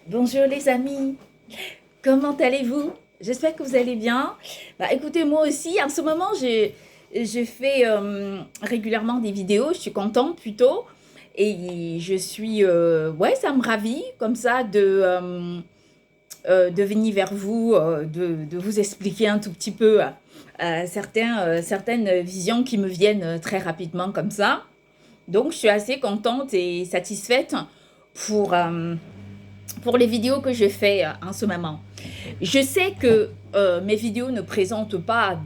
Bonjour les amis, comment allez-vous? J'espère que vous allez bien. Bah écoutez, moi aussi, en ce moment, je fais régulièrement des vidéos, je suis contente plutôt. Et je suis, ouais, ça me ravit comme ça de venir vers vous, de vous expliquer un tout petit peu certaines visions qui me viennent très rapidement comme ça. Donc je suis assez contente et satisfaite pour... euh, pour les vidéos que je fais en ce moment. Je sais que mes vidéos ne présentent pas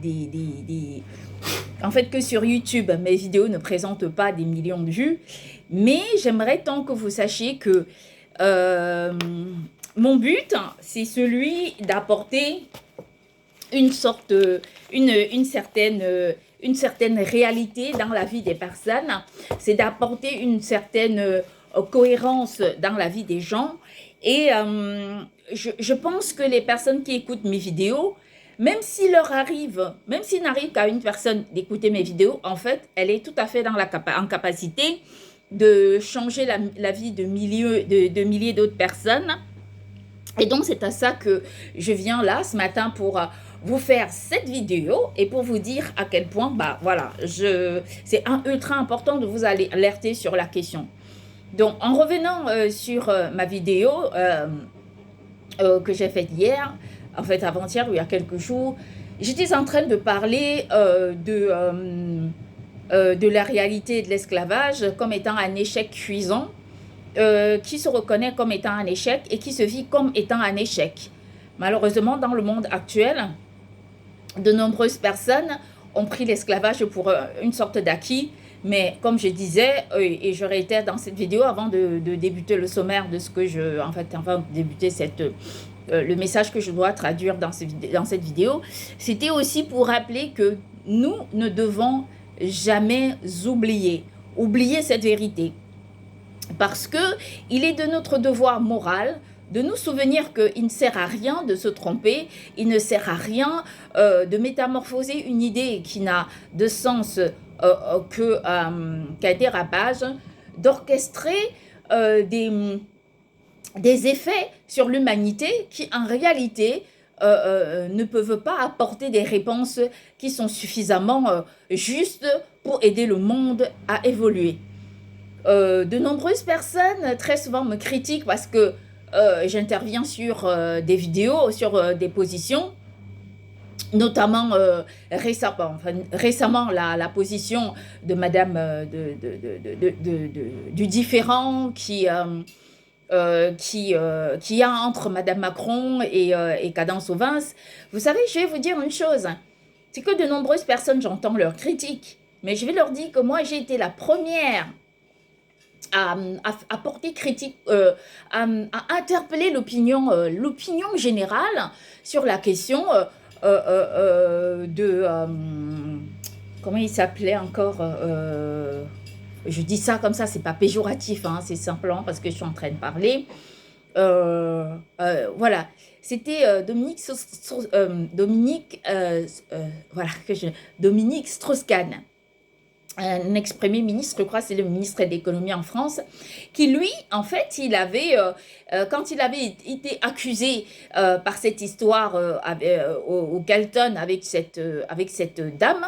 En fait, que sur YouTube, mes vidéos ne présentent pas des millions de vues, mais j'aimerais tant que vous sachiez que euh, mon but, c'est celui d'apporter une sorte, une certaine réalité dans la vie des personnes, c'est d'apporter une certaine cohérence dans la vie des gens. Et je pense que les personnes qui écoutent mes vidéos, même s'il n'arrive qu'à une personne d'écouter mes vidéos, en fait, elle est tout à fait en capacité de changer la vie de milliers d'autres personnes. Et donc, c'est à ça que je viens là ce matin pour vous faire cette vidéo et pour vous dire à quel point, bah voilà, c'est ultra important de vous alerter sur la question. Donc, en revenant sur ma vidéo que j'ai faite hier, en fait avant-hier ou il y a quelques jours, j'étais en train de parler de la réalité de l'esclavage comme étant un échec cuisant qui se reconnaît comme étant un échec et qui se vit comme étant un échec. Malheureusement, dans le monde actuel, de nombreuses personnes ont pris l'esclavage pour une sorte d'acquis, mais comme je disais, et je réitère dans cette vidéo, avant de débuter le sommaire de ce que avant de débuter le message que je dois traduire dans cette vidéo, c'était aussi pour rappeler que nous ne devons jamais oublier cette vérité. Parce que il est de notre devoir moral de nous souvenir qu'il ne sert à rien de se tromper, il ne sert à rien de métamorphoser une idée qui n'a de sens qu'un dérapage, d'orchestrer des effets sur l'humanité qui en réalité ne peuvent pas apporter des réponses qui sont suffisamment justes pour aider le monde à évoluer. De nombreuses personnes très souvent me critiquent parce que j'interviens sur des vidéos, sur des positions, notamment récemment la position de Madame du différent qui a entre Madame Macron et Cadence Ovens. Vous savez, je vais vous dire une chose, c'est que de nombreuses personnes, j'entends leurs critiques, mais je vais leur dire que moi j'ai été la première à porter critique, à interpeller l'opinion générale sur la question comment il s'appelait encore je dis ça comme ça, c'est pas péjoratif, hein, c'est simplement parce que je suis en train de parler. Voilà, c'était voilà, Dominique Strauss-Kahn, un ex-premier ministre, je crois, c'est le ministre de l'économie en France, qui lui, en fait, quand il avait été accusé par cette histoire au Galton avec cette dame,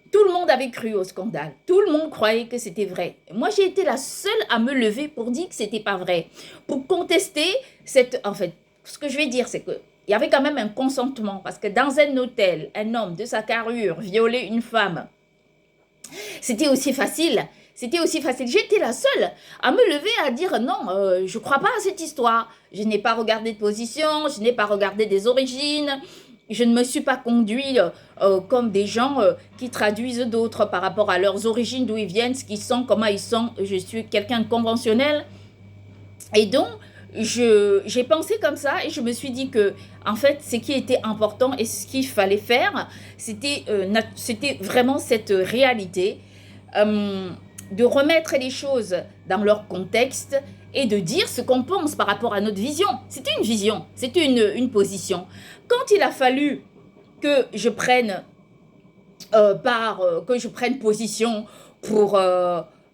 tout le monde avait cru au scandale. Tout le monde croyait que c'était vrai. Moi, j'ai été la seule à me lever pour dire que c'était pas vrai, pour contester En fait, ce que je vais dire, c'est que il y avait quand même un consentement, parce que dans un hôtel, un homme de sa carrure violait une femme. C'était aussi facile. C'était aussi facile. J'étais la seule à me lever à dire non, je ne crois pas à cette histoire. Je n'ai pas regardé de position, je n'ai pas regardé des origines. Je ne me suis pas conduit comme des gens qui traduisent d'autres par rapport à leurs origines, d'où ils viennent, ce qu'ils sont, comment ils sont. Je suis quelqu'un de conventionnel. Et donc, j'ai pensé comme ça et je me suis dit que, en fait, ce qui était important et ce qu'il fallait faire, c'était vraiment cette réalité, euh, de remettre les choses dans leur contexte et de dire ce qu'on pense par rapport à notre vision. C'était une vision, c'était une position. Quand il a fallu que je prenne que je prenne position pour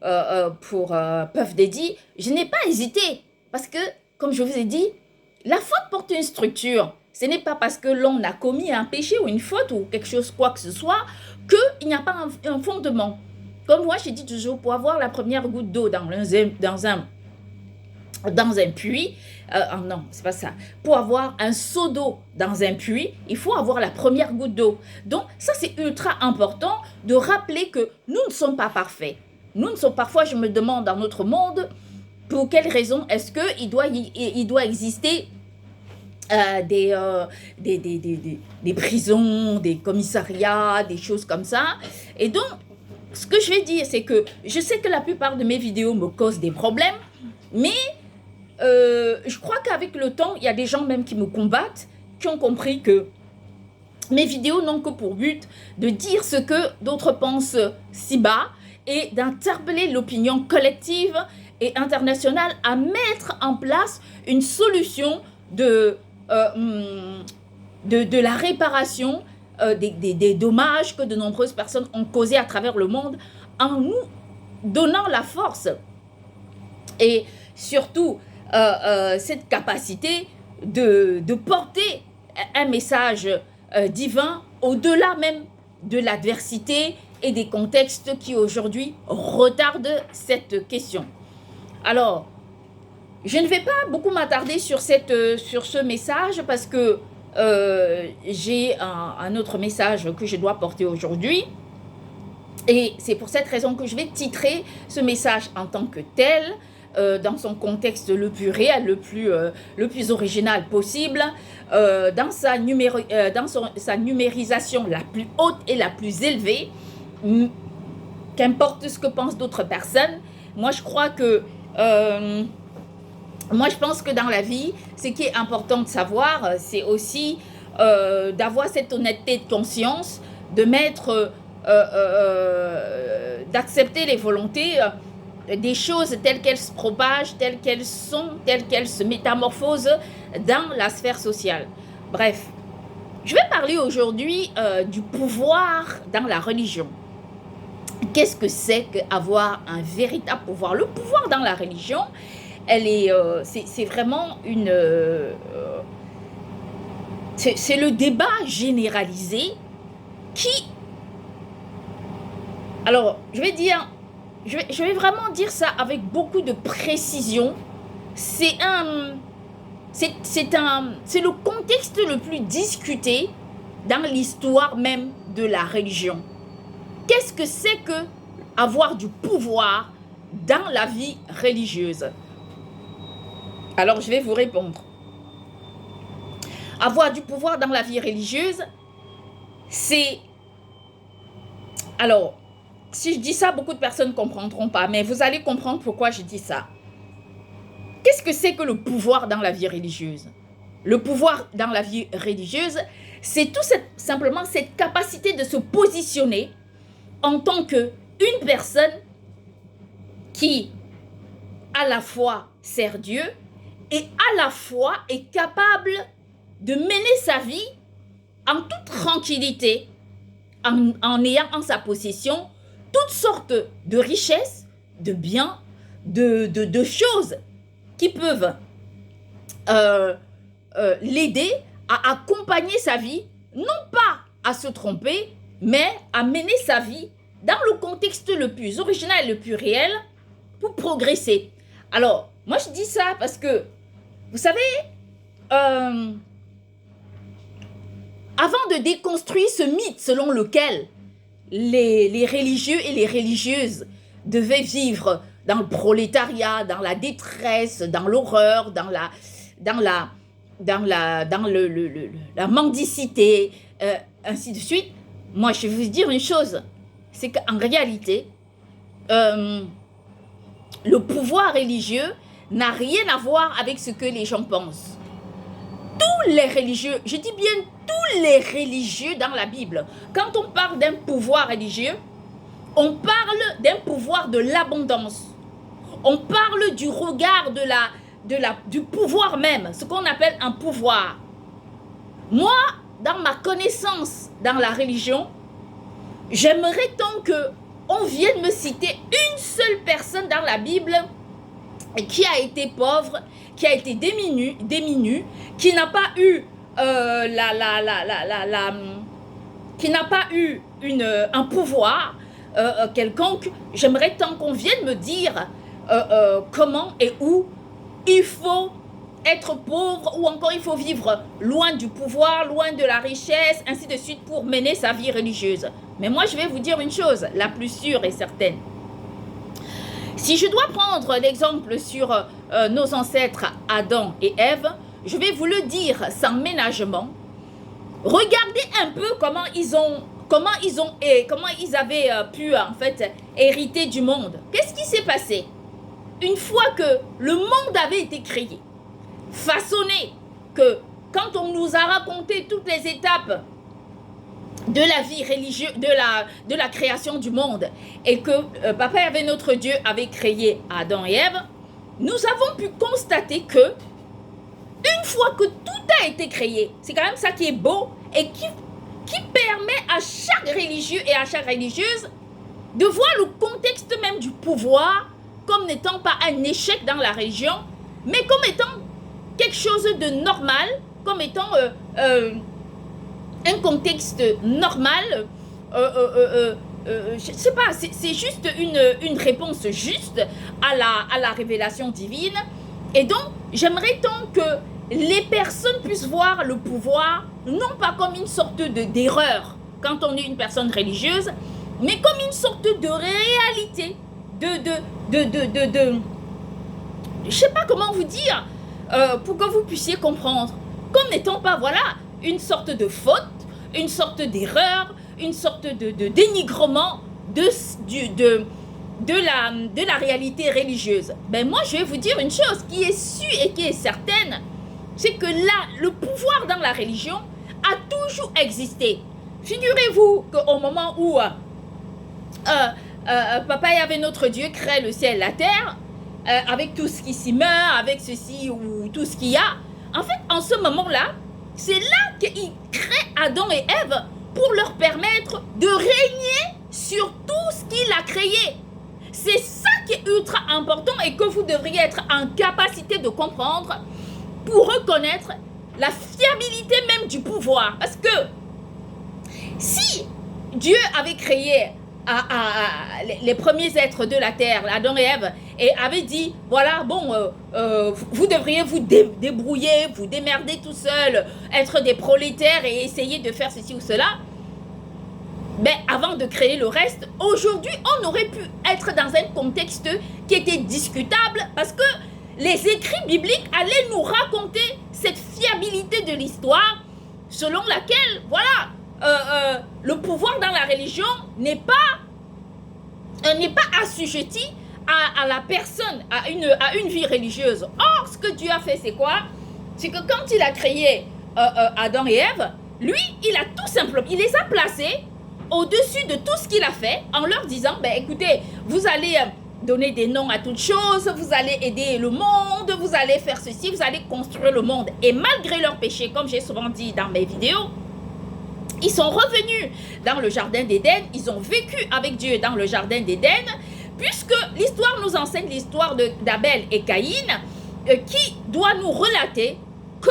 Puff Daddy, je n'ai pas hésité. Parce que, comme je vous ai dit, La faute porte une structure. Ce n'est pas parce que l'on a commis un péché ou une faute ou quelque chose, quoi que ce soit, qu'il n'y a pas un fondement. Comme moi, je dis toujours, pour avoir la première goutte d'eau dans un puits, non, c'est pas ça. Pour avoir un seau d'eau dans un puits, il faut avoir la première goutte d'eau. Donc, ça, c'est ultra important de rappeler que nous ne sommes pas parfaits. Nous ne sommes parfois, je me demande, dans notre monde, pour quelle raison est-ce qu'il doit exister des prisons, des commissariats, des choses comme ça. Et donc, ce que je vais dire, c'est que je sais que la plupart de mes vidéos me causent des problèmes, mais je crois qu'avec le temps, il y a des gens même qui me combattent, qui ont compris que mes vidéos n'ont que pour but de dire ce que d'autres pensent si bas et d'interpeller l'opinion collective et internationale à mettre en place une solution de la réparation des dommages que de nombreuses personnes ont causés à travers le monde en nous donnant la force et surtout cette capacité de porter un message divin au-delà même de l'adversité et des contextes qui aujourd'hui retardent cette question. Alors, je ne vais pas beaucoup m'attarder sur ce message parce que j'ai un autre message que je dois porter aujourd'hui. Et c'est pour cette raison que je vais titrer ce message en tant que tel, dans son contexte le plus réel, le plus original possible, dans sa numérisation la plus haute et la plus élevée, qu'importe ce que pensent d'autres personnes. Moi, je crois que... moi, je pense que dans la vie, ce qui est important de savoir, c'est aussi d'avoir cette honnêteté de conscience, de mettre, d'accepter les volontés des choses telles qu'elles se propagent, telles qu'elles sont, telles qu'elles se métamorphosent dans la sphère sociale. Bref, je vais parler aujourd'hui du pouvoir dans la religion. Qu'est-ce que c'est qu'avoir un véritable pouvoir? Le pouvoir dans la religion, c'est vraiment c'est le débat généralisé qui, alors je vais vraiment dire ça avec beaucoup de précision. C'est le contexte le plus discuté dans l'histoire même de la religion. Qu'est-ce que c'est que avoir du pouvoir dans la vie religieuse? Alors, je vais vous répondre. Avoir du pouvoir dans la vie religieuse, c'est... Alors, si je dis ça, beaucoup de personnes ne comprendront pas, mais vous allez comprendre pourquoi je dis ça. Qu'est-ce que c'est que le pouvoir dans la vie religieuse? Le pouvoir dans la vie religieuse, c'est tout simplement cette capacité de se positionner en tant qu'une personne qui, à la fois, sert Dieu et à la fois est capable de mener sa vie en toute tranquillité, en ayant en sa possession toutes sortes de richesses, de biens, de choses qui peuvent l'aider à accompagner sa vie, non pas à se tromper, mais à mener sa vie dans le contexte le plus original et le plus réel pour progresser. Alors, moi je dis ça parce que, vous savez, avant de déconstruire ce mythe selon lequel les religieux et les religieuses devaient vivre dans le prolétariat, dans la détresse, dans l'horreur, dans la mendicité, ainsi de suite, moi je vais vous dire une chose, c'est qu'en réalité, le pouvoir religieux n'a rien à voir avec ce que les gens pensent. Tous les religieux, je dis bien tous les religieux dans la Bible, quand on parle d'un pouvoir religieux, on parle d'un pouvoir de l'abondance. On parle du regard du pouvoir même, ce qu'on appelle un pouvoir. Moi, dans ma connaissance dans la religion, j'aimerais tant qu'on vienne me citer une seule personne dans la Bible qui a été pauvre, qui a été démuni, qui n'a pas eu qui n'a pas eu un pouvoir quelconque. J'aimerais tant qu'on vienne me dire comment et où il faut être pauvre ou encore il faut vivre loin du pouvoir, loin de la richesse, ainsi de suite pour mener sa vie religieuse. Mais moi, je vais vous dire une chose, la plus sûre et certaine. Si je dois prendre l'exemple sur nos ancêtres Adam et Ève, je vais vous le dire sans ménagement. Regardez un peu comment ils avaient pu en fait hériter du monde. Qu'est-ce qui s'est passé? Une fois que le monde avait été créé, façonné, que quand on nous a raconté toutes les étapes de la vie religieuse, de la création du monde, et que Papa Yahvé notre Dieu avait créé Adam et Ève, nous avons pu constater que une fois que tout a été créé, c'est quand même ça qui est beau et qui permet à chaque religieux et à chaque religieuse de voir le contexte même du pouvoir comme n'étant pas un échec dans la religion, mais comme étant quelque chose de normal, comme étant un contexte normal. Je ne sais pas, c'est juste une réponse juste à la révélation divine. Et donc, j'aimerais tant que les personnes puissent voir le pouvoir, non pas comme une sorte d'erreur quand on est une personne religieuse, mais comme une sorte de réalité, je ne sais pas comment vous dire, pour que vous puissiez comprendre, comme n'étant pas, voilà, une sorte de faute, une sorte d'erreur, une sorte de dénigrement de la réalité religieuse. Ben moi, je vais vous dire une chose qui est sûre et qui est certaine, c'est que là, le pouvoir dans la religion a toujours existé. Figurez-vous qu'au moment où Papa Yahvé notre Dieu crée le ciel et la terre, avec tout ce qui s'y meurt, avec ceci ou tout ce qu'il y a, en fait, en ce moment-là, c'est là qu'il crée Adam et Ève pour leur permettre de régner sur tout ce qu'il a créé. C'est ça qui est ultra important et que vous devriez être en capacité de comprendre pour reconnaître la fiabilité même du pouvoir. Parce que si Dieu avait créé les premiers êtres de la terre, Adam et Ève, et avait dit, voilà, bon, vous devriez vous débrouiller, vous démerder tout seul, être des prolétaires et essayer de faire ceci ou cela, ben, avant de créer le reste, aujourd'hui, on aurait pu être dans un contexte qui était discutable parce que les écrits bibliques allaient nous raconter cette fiabilité de l'histoire selon laquelle, voilà, le pouvoir dans la religion n'est pas assujetti à la personne, à une vie religieuse. Or, ce que Dieu a fait, c'est quoi? C'est que quand il a créé Adam et Ève, lui, il a tout simplement, il les a placés au-dessus de tout ce qu'il a fait en leur disant, ben écoutez, vous allez donner des noms à toutes choses, vous allez aider le monde, vous allez faire ceci, vous allez construire le monde. Et malgré leurs péchés, comme j'ai souvent dit dans mes vidéos, ils sont revenus dans le jardin d'Éden, ils ont vécu avec Dieu dans le jardin d'Éden, puisque l'histoire nous enseigne l'histoire d'Abel et Caïn, qui doit nous relater que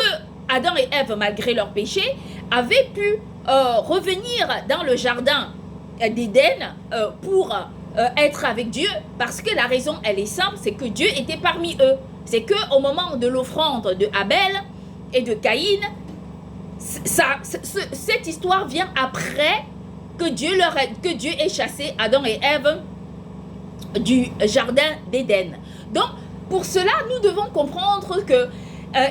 Adam et Ève, malgré leurs péchés, avaient pu revenir dans le jardin d'Éden pour être avec Dieu, parce que la raison, elle est simple, c'est que Dieu était parmi eux. C'est qu'au moment de l'offrande de Abel et de Caïn, cette histoire vient après que Dieu ait chassé Adam et Ève du jardin d'Éden. Donc, pour cela, nous devons comprendre que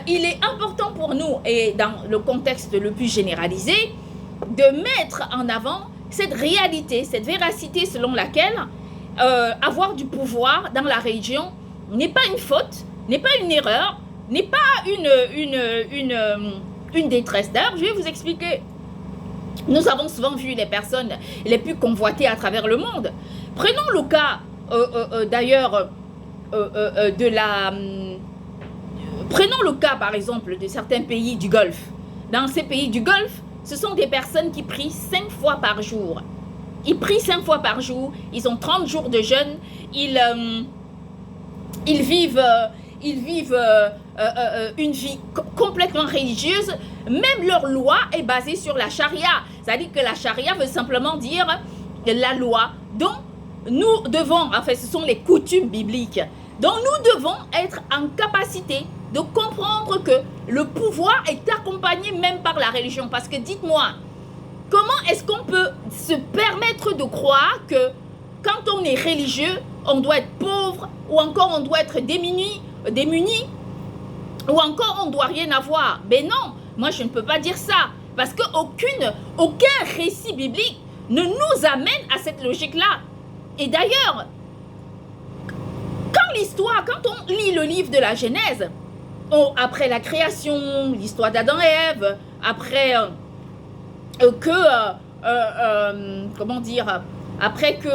il est important pour nous, et dans le contexte le plus généralisé, de mettre en avant cette réalité, cette véracité selon laquelle avoir du pouvoir dans la religion n'est pas une faute, n'est pas une erreur, n'est pas une détresse. D'ailleurs, je vais vous expliquer. Nous avons souvent vu les personnes les plus convoitées à travers le monde. Prenons le cas, d'ailleurs, prenons le cas, par exemple, de certains pays du Golfe. Dans ces pays du Golfe, ce sont des personnes qui prient 5 fois par jour. Ils prient 5 fois par jour, ils ont 30 jours de jeûne, ils ils vivent une vie complètement religieuse. Même leur loi est basée sur la charia. C'est-à-dire que la charia veut simplement dire la loi. Donc, nous devons, enfin, ce sont les coutumes bibliques. Donc, nous devons être en capacité de comprendre que le pouvoir est accompagné même par la religion. Parce que dites-moi, comment est-ce qu'on peut se permettre de croire que quand on est religieux, on doit être pauvre, ou encore on doit être démuni, ou encore on ne doit rien avoir? Mais non, moi je ne peux pas dire ça, parce qu'aucun récit biblique ne nous amène à cette logique-là. Et d'ailleurs, quand on lit le livre de la Genèse, après la création, l'histoire d'Adam et Ève, après comment dire, après qu'il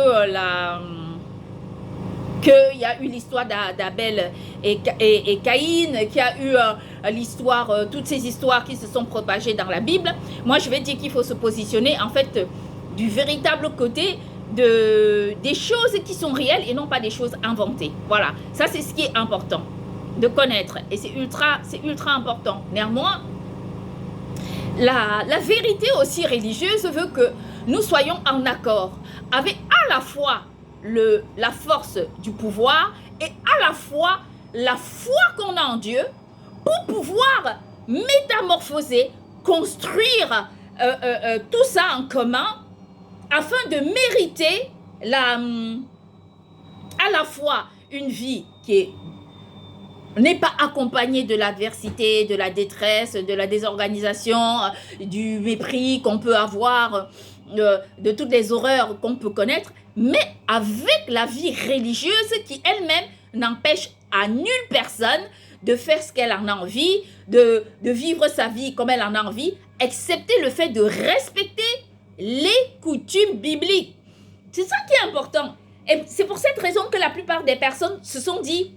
y a eu l'histoire d'Abel et Caïn, qu'il y a eu l'histoire, toutes ces histoires qui se sont propagées dans la Bible, moi je vais dire qu'il faut se positionner en fait du véritable côté des choses qui sont réelles et non pas des choses inventées. Voilà, ça c'est ce qui est important de connaître et c'est ultra important. Néanmoins, la vérité aussi religieuse veut que nous soyons en accord avec à la fois la force du pouvoir et à la fois la foi qu'on a en Dieu pour pouvoir métamorphoser, construire tout ça en commun afin de mériter à la fois une vie qui n'est pas accompagnée de l'adversité, de la détresse, de la désorganisation, du mépris qu'on peut avoir, de toutes les horreurs qu'on peut connaître, mais avec la vie religieuse qui elle-même n'empêche à nulle personne de faire ce qu'elle en a envie, de vivre sa vie comme elle en a envie, excepté le fait de respecter les coutumes bibliques. C'est ça qui est important. Et c'est pour cette raison que la plupart des personnes se sont dit,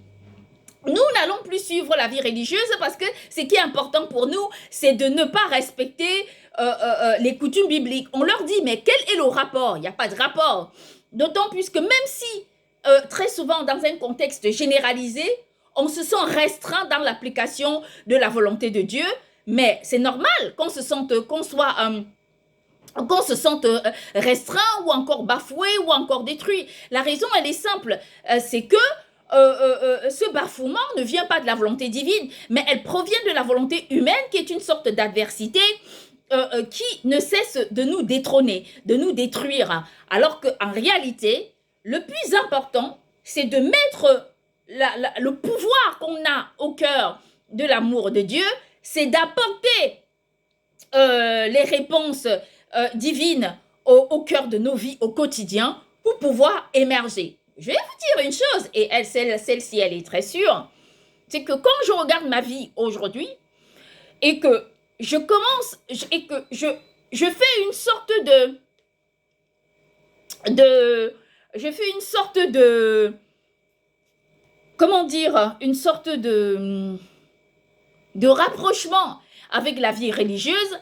nous n'allons plus suivre la vie religieuse parce que ce qui est important pour nous, c'est de ne pas respecter les coutumes bibliques. On leur dit, mais quel est le rapport? Il n'y a pas de rapport. D'autant plus que même si, très souvent, dans un contexte généralisé, on se sent restreint dans l'application de la volonté de Dieu, mais c'est normal qu'on se sente restreint ou encore bafoué ou encore détruit. La raison, elle est simple, c'est que ce bafouement ne vient pas de la volonté divine, mais elle provient de la volonté humaine qui est une sorte d'adversité qui ne cesse de nous détrôner, de nous détruire. Alors qu'en réalité, le plus important, c'est de mettre le pouvoir qu'on a au cœur de l'amour de Dieu, c'est d'apporter les réponses divines au cœur de nos vies au quotidien pour pouvoir émerger. Je vais vous dire une chose, et celle-ci, elle est très sûre, c'est que quand je regarde ma vie aujourd'hui, et que je commence, et que je fais une sorte comment dire, une sorte de rapprochement avec la vie religieuse,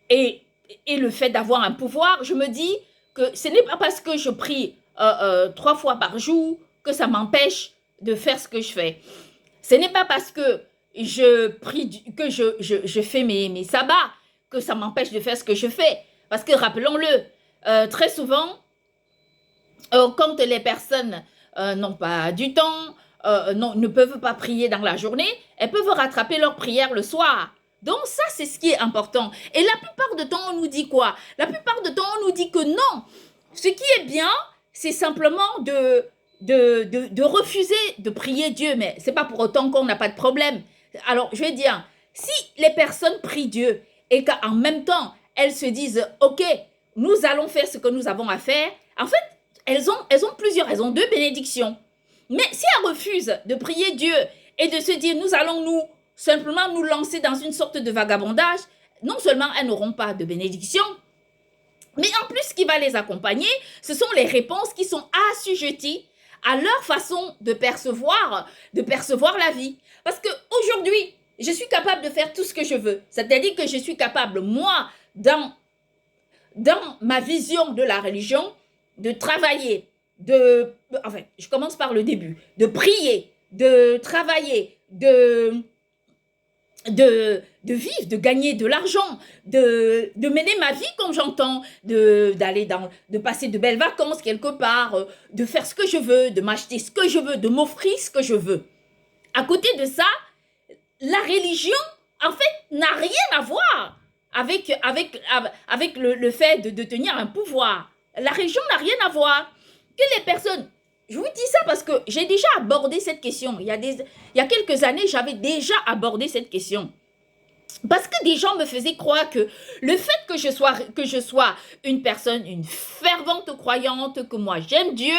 et le fait d'avoir un pouvoir, je me dis que ce n'est pas parce que je prie 3 fois par jour que ça m'empêche de faire ce que je fais. Ce n'est pas parce que je prie, que je fais mes sabbats que ça m'empêche de faire ce que je fais. Parce que rappelons-le, très souvent, quand les personnes n'ont pas du temps, ne peuvent pas prier dans la journée, elles peuvent rattraper leur prière le soir. Donc ça, c'est ce qui est important. Et la plupart du temps, on nous dit quoi? La plupart du temps, on nous dit que non. Ce qui est bien, c'est simplement de refuser de prier Dieu. Mais ce n'est pas pour autant qu'on n'a pas de problème. Alors, je vais dire, si les personnes prient Dieu et qu'en même temps, elles se disent, OK, nous allons faire ce que nous avons à faire, en fait, elles ont 2 bénédictions. Mais si elles refusent de prier Dieu et de se dire, nous allons simplement nous lancer dans une sorte de vagabondage, non seulement elles n'auront pas de bénédiction, mais en plus, ce qui va les accompagner, ce sont les réponses qui sont assujetties à leur façon de percevoir la vie. Parce qu'aujourd'hui, je suis capable de faire tout ce que je veux. C'est-à-dire que je suis capable, moi, dans ma vision de la religion, de travailler enfin, je commence par le début, de prier, de travailler, de vivre, de gagner de l'argent, de mener ma vie comme j'entends, de passer de belles vacances quelque part, de faire ce que je veux, de m'acheter ce que je veux, de m'offrir ce que je veux. À côté de ça, la religion, en fait, n'a rien à voir avec le fait de tenir un pouvoir. La religion n'a rien à voir. Que les personnes, je vous dis ça parce que j'ai déjà abordé cette question. Il y a quelques années, j'avais déjà abordé cette question. Parce que des gens me faisaient croire que le fait que je sois une fervente croyante, que moi j'aime Dieu,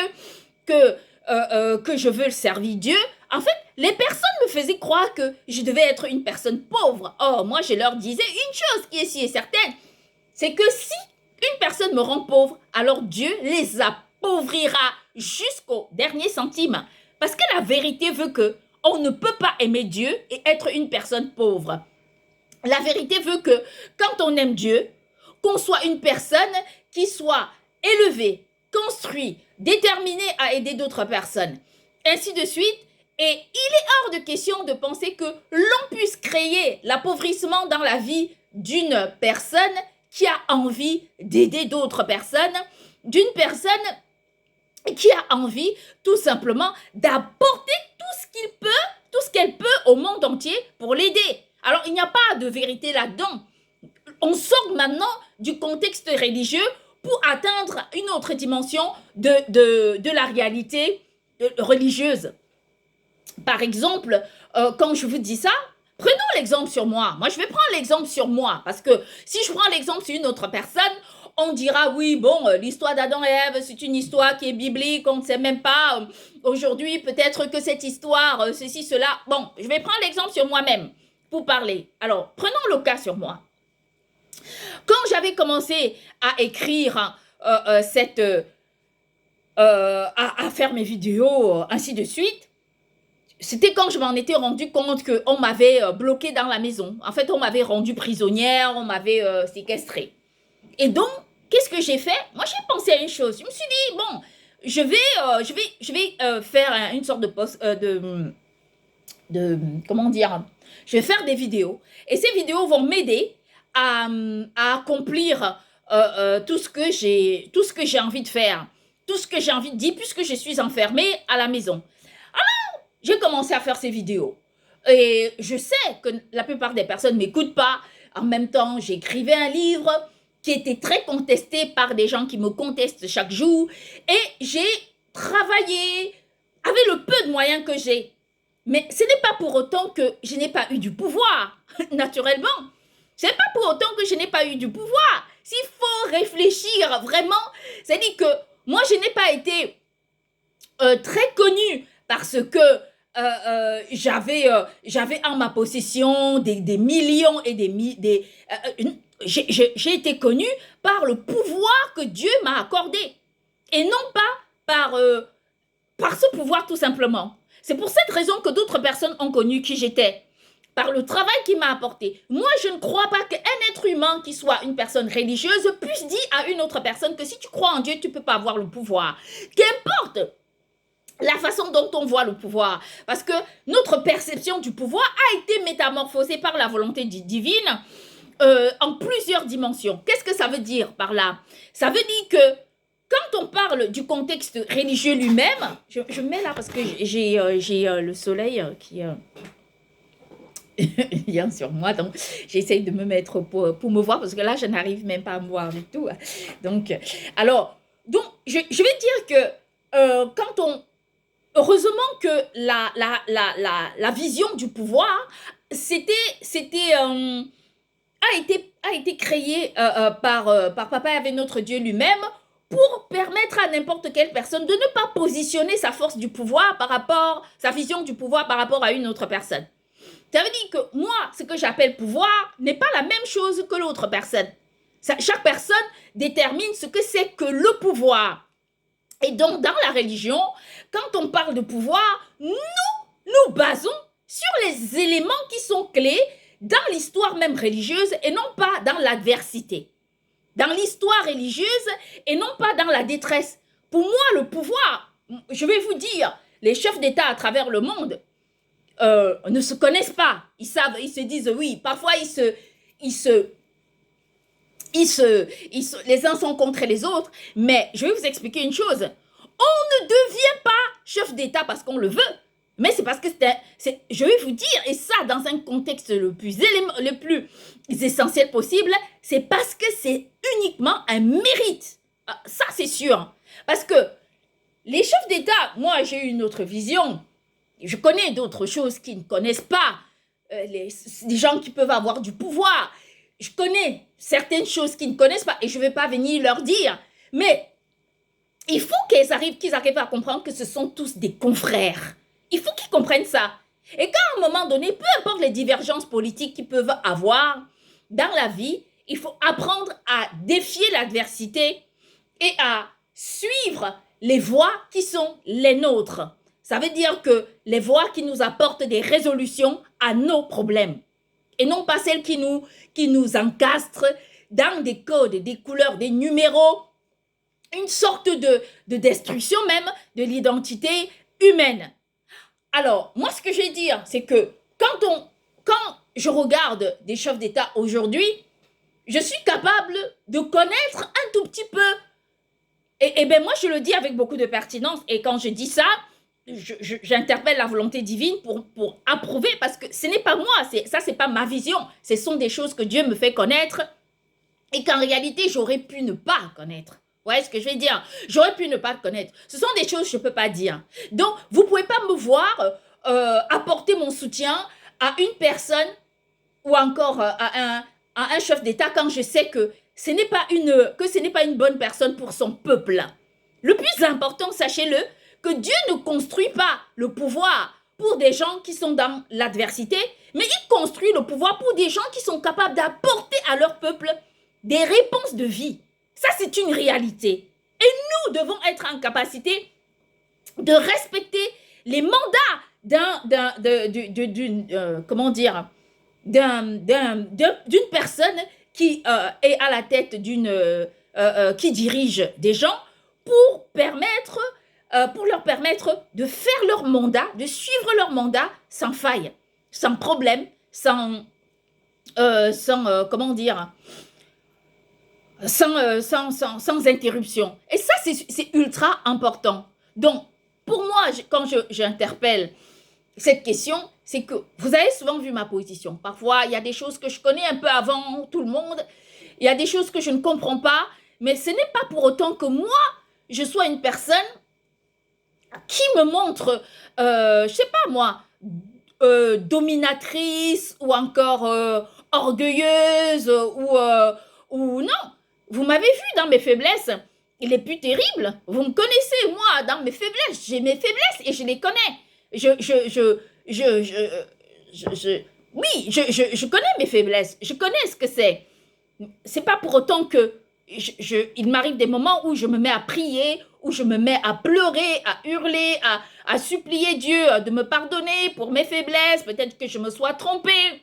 que je veux servir Dieu, en fait, les personnes me faisaient croire que je devais être une personne pauvre. Or, moi, je leur disais une chose qui est si et certaine, c'est que si une personne me rend pauvre, alors Dieu les appauvrira jusqu'au dernier centime. Parce que la vérité veut que on ne peut pas aimer Dieu et être une personne pauvre. La vérité veut que quand on aime Dieu, qu'on soit une personne qui soit élevée, construite, déterminée à aider d'autres personnes, ainsi de suite. Et il est hors de question de penser que l'on puisse créer l'appauvrissement dans la vie d'une personne qui a envie d'aider d'autres personnes, d'une personne qui a envie tout simplement d'apporter tout ce qu'elle peut au monde entier pour l'aider. Alors, il n'y a pas de vérité là-dedans. On sort maintenant du contexte religieux pour atteindre une autre dimension de la réalité religieuse. Par exemple, quand je vous dis ça, prenons l'exemple sur moi. Moi, je vais prendre l'exemple sur moi parce que si je prends l'exemple sur une autre personne, on dira oui, bon, l'histoire d'Adam et Ève, c'est une histoire qui est biblique, on ne sait même pas. Aujourd'hui, peut-être que cette histoire, ceci, cela. Bon, je vais prendre l'exemple sur moi-même pour parler. Alors, prenons le cas sur moi. Quand j'avais commencé à écrire à faire mes vidéos, ainsi de suite, c'était quand je m'en étais rendu compte qu'on m'avait bloquée dans la maison. En fait, on m'avait rendue prisonnière, on m'avait séquestrée. Et donc, qu'est-ce que j'ai fait? Moi, j'ai pensé à une chose. Je me suis dit, bon, je vais faire une sorte de post, comment dire? Je vais faire des vidéos. Et ces vidéos vont m'aider à accomplir tout ce que j'ai envie de faire, tout ce que j'ai envie de dire, puisque je suis enfermée à la maison. Alors, j'ai commencé à faire ces vidéos. Et je sais que la plupart des personnes ne m'écoutent pas. En même temps, j'écrivais un livre qui était très contesté par des gens qui me contestent chaque jour. Et j'ai travaillé avec le peu de moyens que j'ai. Mais ce n'est pas pour autant que je n'ai pas eu du pouvoir, naturellement. Ce n'est pas pour autant que je n'ai pas eu du pouvoir. S'il faut réfléchir vraiment, c'est-à-dire que moi, je n'ai pas été très connue parce que j'avais en ma possession des millions et j'ai été connue par le pouvoir que Dieu m'a accordé et non pas par ce pouvoir tout simplement. C'est pour cette raison que d'autres personnes ont connu qui j'étais, par le travail qu'il m'a apporté. Moi, je ne crois pas qu'un être humain qui soit une personne religieuse puisse dire à une autre personne que si tu crois en Dieu, tu ne peux pas avoir le pouvoir. Qu'importe la façon dont on voit le pouvoir. Parce que notre perception du pouvoir a été métamorphosée par la volonté divine en plusieurs dimensions. Qu'est-ce que ça veut dire par là? Ça veut dire que quand on parle du contexte religieux lui-même, je mets là parce que j'ai le soleil qui vient sur moi, donc j'essaye de me mettre pour me voir parce que là, je n'arrive même pas à me voir du tout. Donc, je vais dire que quand on... Heureusement que la vision du pouvoir, a été créée par Papa avec notre Dieu lui-même pour permettre à n'importe quelle personne de ne pas positionner sa force du pouvoir sa vision du pouvoir par rapport à une autre personne. Ça veut dire que moi, ce que j'appelle pouvoir n'est pas la même chose que l'autre personne. Chaque personne détermine ce que c'est que le pouvoir. Et donc, dans la religion, quand on parle de pouvoir, nous basons sur les éléments qui sont clés dans l'histoire même religieuse et non pas dans l'adversité. Dans l'histoire religieuse et non pas dans la détresse. Pour moi, le pouvoir, je vais vous dire, les chefs d'État à travers le monde ne se connaissent pas. Ils savent, ils se disent oui. Parfois, les uns sont contre les autres. Mais je vais vous expliquer une chose. On ne devient pas chef d'État parce qu'on le veut. Mais c'est parce que je vais vous dire, et ça dans un contexte le plus essentiel possible, c'est parce que c'est uniquement un mérite. Ça, c'est sûr. Parce que les chefs d'État, moi, j'ai une autre vision. Je connais d'autres choses qu'ils ne connaissent pas. Les gens qui peuvent avoir du pouvoir. Je connais certaines choses qu'ils ne connaissent pas et je ne vais pas venir leur dire. Mais il faut qu'ils arrivent à comprendre que ce sont tous des confrères. Il faut qu'ils comprennent ça. Et qu'à un moment donné, peu importe les divergences politiques qu'ils peuvent avoir dans la vie, il faut apprendre à défier l'adversité et à suivre les voies qui sont les nôtres. Ça veut dire que les voies qui nous apportent des résolutions à nos problèmes et non pas celles qui nous encastrent dans des codes, des couleurs, des numéros, une sorte de destruction même de l'identité humaine. Alors, moi, ce que je vais dire, c'est que quand je regarde des chefs d'État aujourd'hui, je suis capable de connaître un tout petit peu. Et bien, moi, je le dis avec beaucoup de pertinence. Et quand je dis ça, j'interpelle la volonté divine pour approuver, parce que ce n'est pas moi, ça, c'est pas ma vision. Ce sont des choses que Dieu me fait connaître et qu'en réalité, j'aurais pu ne pas connaître. Vous voyez ce que je vais dire? J'aurais pu ne pas le connaître. Ce sont des choses que je ne peux pas dire. Donc, vous ne pouvez pas me voir apporter mon soutien à une personne ou encore à un chef d'État quand je sais que ce n'est pas une bonne personne pour son peuple. Le plus important, sachez-le, que Dieu ne construit pas le pouvoir pour des gens qui sont dans l'adversité, mais il construit le pouvoir pour des gens qui sont capables d'apporter à leur peuple des réponses de vie. Ça, c'est une réalité. Et nous devons être en capacité de respecter les mandats d'une personne qui est à la tête qui dirige des gens pour leur permettre de faire leur mandat, de suivre leur mandat sans faille, sans problème, sans interruption. Et ça, c'est ultra important. Donc, pour moi, quand j'interpelle cette question, c'est que vous avez souvent vu ma position. Parfois, il y a des choses que je connais un peu avant tout le monde. Il y a des choses que je ne comprends pas. Mais ce n'est pas pour autant que moi, je sois une personne qui me montre, je sais pas moi, dominatrice ou encore orgueilleuse ou non. Vous m'avez vu dans mes faiblesses les plus terribles. Vous me connaissez, moi, dans mes faiblesses. J'ai mes faiblesses et je les connais. Je connais mes faiblesses. Je connais ce que c'est. C'est pas pour autant que il m'arrive des moments où je me mets à prier, où je me mets à pleurer, à hurler, à supplier Dieu de me pardonner pour mes faiblesses. Peut-être que je me sois trompée.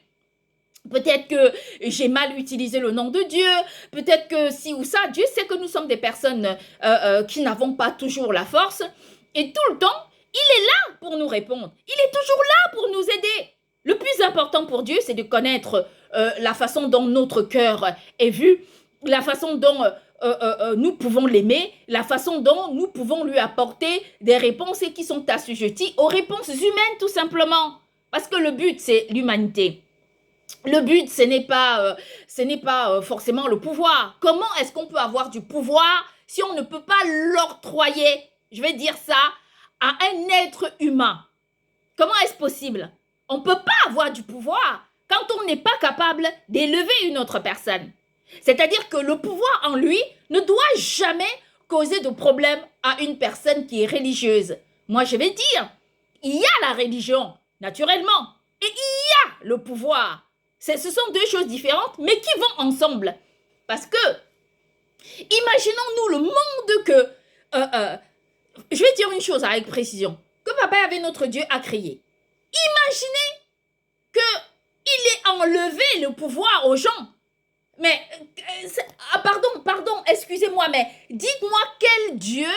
Peut-être que j'ai mal utilisé le nom de Dieu. Peut-être que si ou ça. Dieu sait que nous sommes des personnes qui n'avons pas toujours la force. Et tout le temps, il est là pour nous répondre. Il est toujours là pour nous aider. Le plus important pour Dieu, c'est de connaître la façon dont notre cœur est vu, la façon dont nous pouvons l'aimer, la façon dont nous pouvons lui apporter des réponses et qui sont assujetties aux réponses humaines tout simplement. Parce que le but, c'est l'humanité. Le but, ce n'est pas forcément le pouvoir. Comment est-ce qu'on peut avoir du pouvoir si on ne peut pas l'octroyer, je vais dire ça, à un être humain? Comment est-ce possible? On ne peut pas avoir du pouvoir quand on n'est pas capable d'élever une autre personne. C'est-à-dire que le pouvoir en lui ne doit jamais causer de problème à une personne qui est religieuse. Moi, je vais dire, il y a la religion, naturellement, et il y a le pouvoir. Ce sont deux choses différentes, mais qui vont ensemble. Parce que, imaginons-nous le monde que... je vais dire une chose avec précision. Que Papa avait notre Dieu a créé. Imaginez qu'il ait enlevé le pouvoir aux gens. Mais, pardon, excusez-moi, mais dites-moi quel Dieu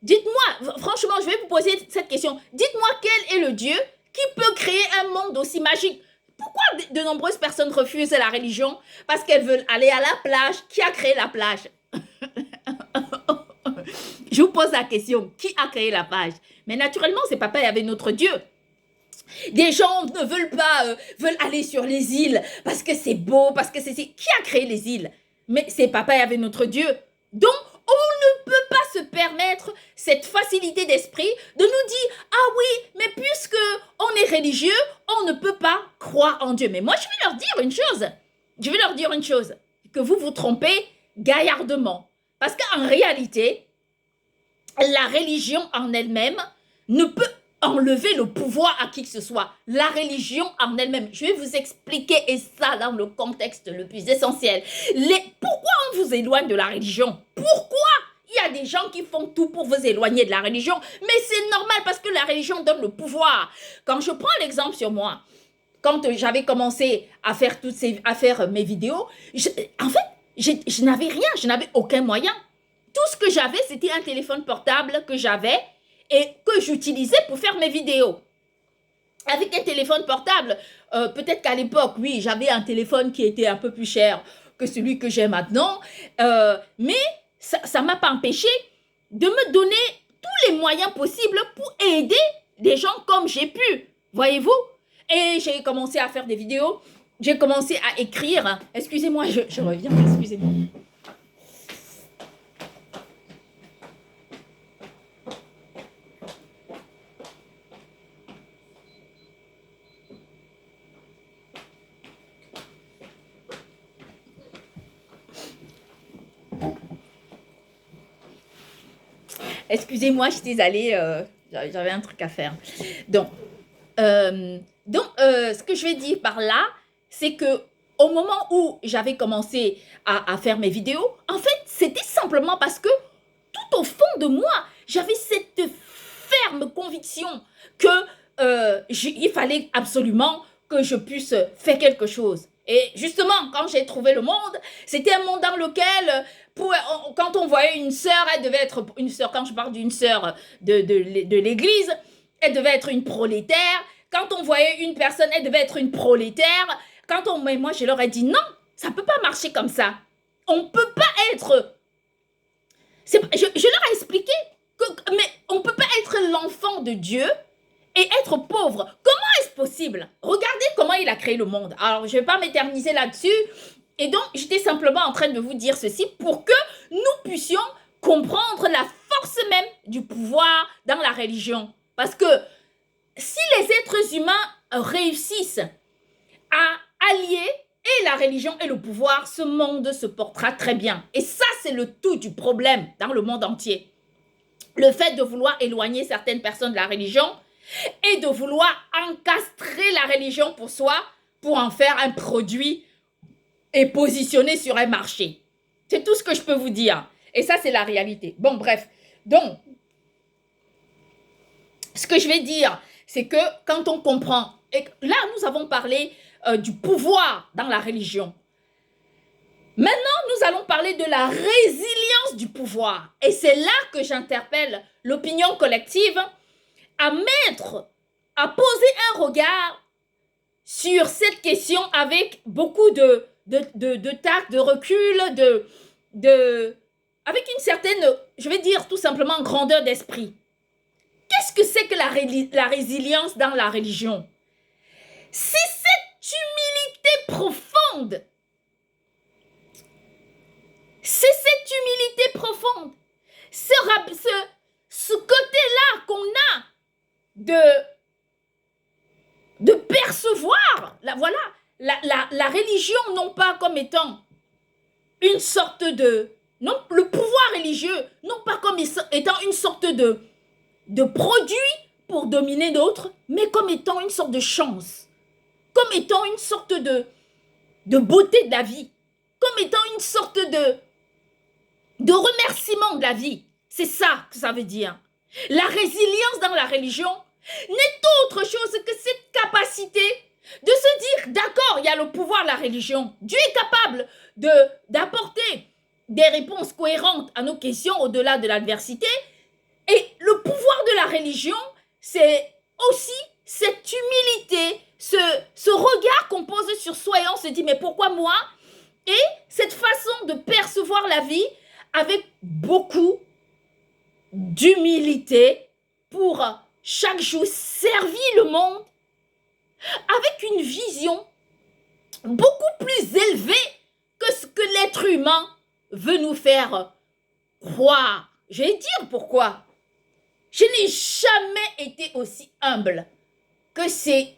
Dites-moi, franchement, je vais vous poser cette question. Dites-moi quel est le Dieu qui peut créer un monde aussi magique? Pourquoi de nombreuses personnes refusent la religion? Parce qu'elles veulent aller à la plage. Qui a créé la plage? Je vous pose la question. Qui a créé la plage? Mais naturellement, c'est papa, il y avait notre Dieu. Des gens ne veulent pas, veulent aller sur les îles parce que c'est beau, parce que c'est... Qui a créé les îles? Mais c'est papa et avec notre Dieu. Donc, on ne peut pas se permettre cette facilité d'esprit de nous dire, ah oui, mais puisque on est religieux, on ne peut pas croire en Dieu. Mais moi, je vais leur dire une chose. Je vais leur dire une chose. Que vous vous trompez gaillardement. Parce qu'en réalité, la religion en elle-même ne peut enlever le pouvoir à qui que ce soit. La religion en elle-même. Je vais vous expliquer, et ça dans le contexte le plus essentiel. Pourquoi on vous éloigne de la religion? Pourquoi? Il y a des gens qui font tout pour vous éloigner de la religion, mais c'est normal parce que la religion donne le pouvoir. Quand je prends l'exemple sur moi, quand j'avais commencé à faire mes vidéos, en fait, je n'avais rien, je n'avais aucun moyen. Tout ce que j'avais, c'était un téléphone portable que j'avais et que j'utilisais pour faire mes vidéos. Avec un téléphone portable, peut-être qu'à l'époque, oui, j'avais un téléphone qui était un peu plus cher que celui que j'ai maintenant, mais ça ne m'a pas empêché de me donner tous les moyens possibles pour aider des gens comme j'ai pu, voyez-vous. Et j'ai commencé à faire des vidéos, j'ai commencé à écrire. Excusez-moi, je reviens, excusez-moi. Excusez-moi, je suis allée, j'avais un truc à faire. Donc, ce que je vais dire par là, c'est que au moment où j'avais commencé à faire mes vidéos, en fait, c'était simplement parce que tout au fond de moi, j'avais cette ferme conviction que il fallait absolument que je puisse faire quelque chose. Et justement, quand j'ai trouvé le monde, c'était un monde dans lequel, quand on voyait une sœur, elle devait être une sœur, quand je parle d'une sœur de l'église, elle devait être une prolétaire. Quand on voyait une personne, elle devait être une prolétaire. Mais moi, je leur ai dit non, ça ne peut pas marcher comme ça. On ne peut pas être... Je leur ai expliqué mais on ne peut pas être l'enfant de Dieu et être pauvre. Comment est-ce possible? Regardez comment il a créé le monde. Alors, je ne vais pas m'éterniser là-dessus. Et donc, j'étais simplement en train de vous dire ceci pour que nous puissions comprendre la force même du pouvoir dans la religion. Parce que si les êtres humains réussissent à allier et la religion et le pouvoir, ce monde se portera très bien. Et ça, c'est le tout du problème dans le monde entier. Le fait de vouloir éloigner certaines personnes de la religion et de vouloir encastrer la religion pour soi, pour en faire un produit et positionner sur un marché. C'est tout ce que je peux vous dire. Et ça, c'est la réalité. Bon, bref. Donc, ce que je vais dire, c'est que quand on comprend, et là, nous avons parlé du pouvoir dans la religion. Maintenant, nous allons parler de la résilience du pouvoir. Et c'est là que j'interpelle l'opinion collective à poser un regard sur cette question avec beaucoup de tact, de recul, avec une certaine, je vais dire tout simplement, grandeur d'esprit. Qu'est-ce que c'est que la résilience dans la religion? C'est cette humilité profonde. C'est cette humilité profonde. Ce côté-là qu'on a de percevoir, la religion non pas comme étant une sorte de... Non, le pouvoir religieux, non pas comme étant une sorte de produit pour dominer d'autres, mais comme étant une sorte de chance, comme étant une sorte de beauté de la vie, comme étant une sorte de remerciement de la vie. C'est ça que ça veut dire. La résilience dans la religion n'est autre chose que cette capacité de se dire, d'accord, il y a le pouvoir de la religion. Dieu est capable d'apporter des réponses cohérentes à nos questions au-delà de l'adversité. Et le pouvoir de la religion, c'est aussi cette humilité, ce regard qu'on pose sur soi et on se dit, mais pourquoi moi? Et cette façon de percevoir la vie avec beaucoup d'humilité pour chaque jour servir le monde avec une vision beaucoup plus élevée que ce que l'être humain veut nous faire croire. Je vais dire pourquoi. Je n'ai jamais été aussi humble que ces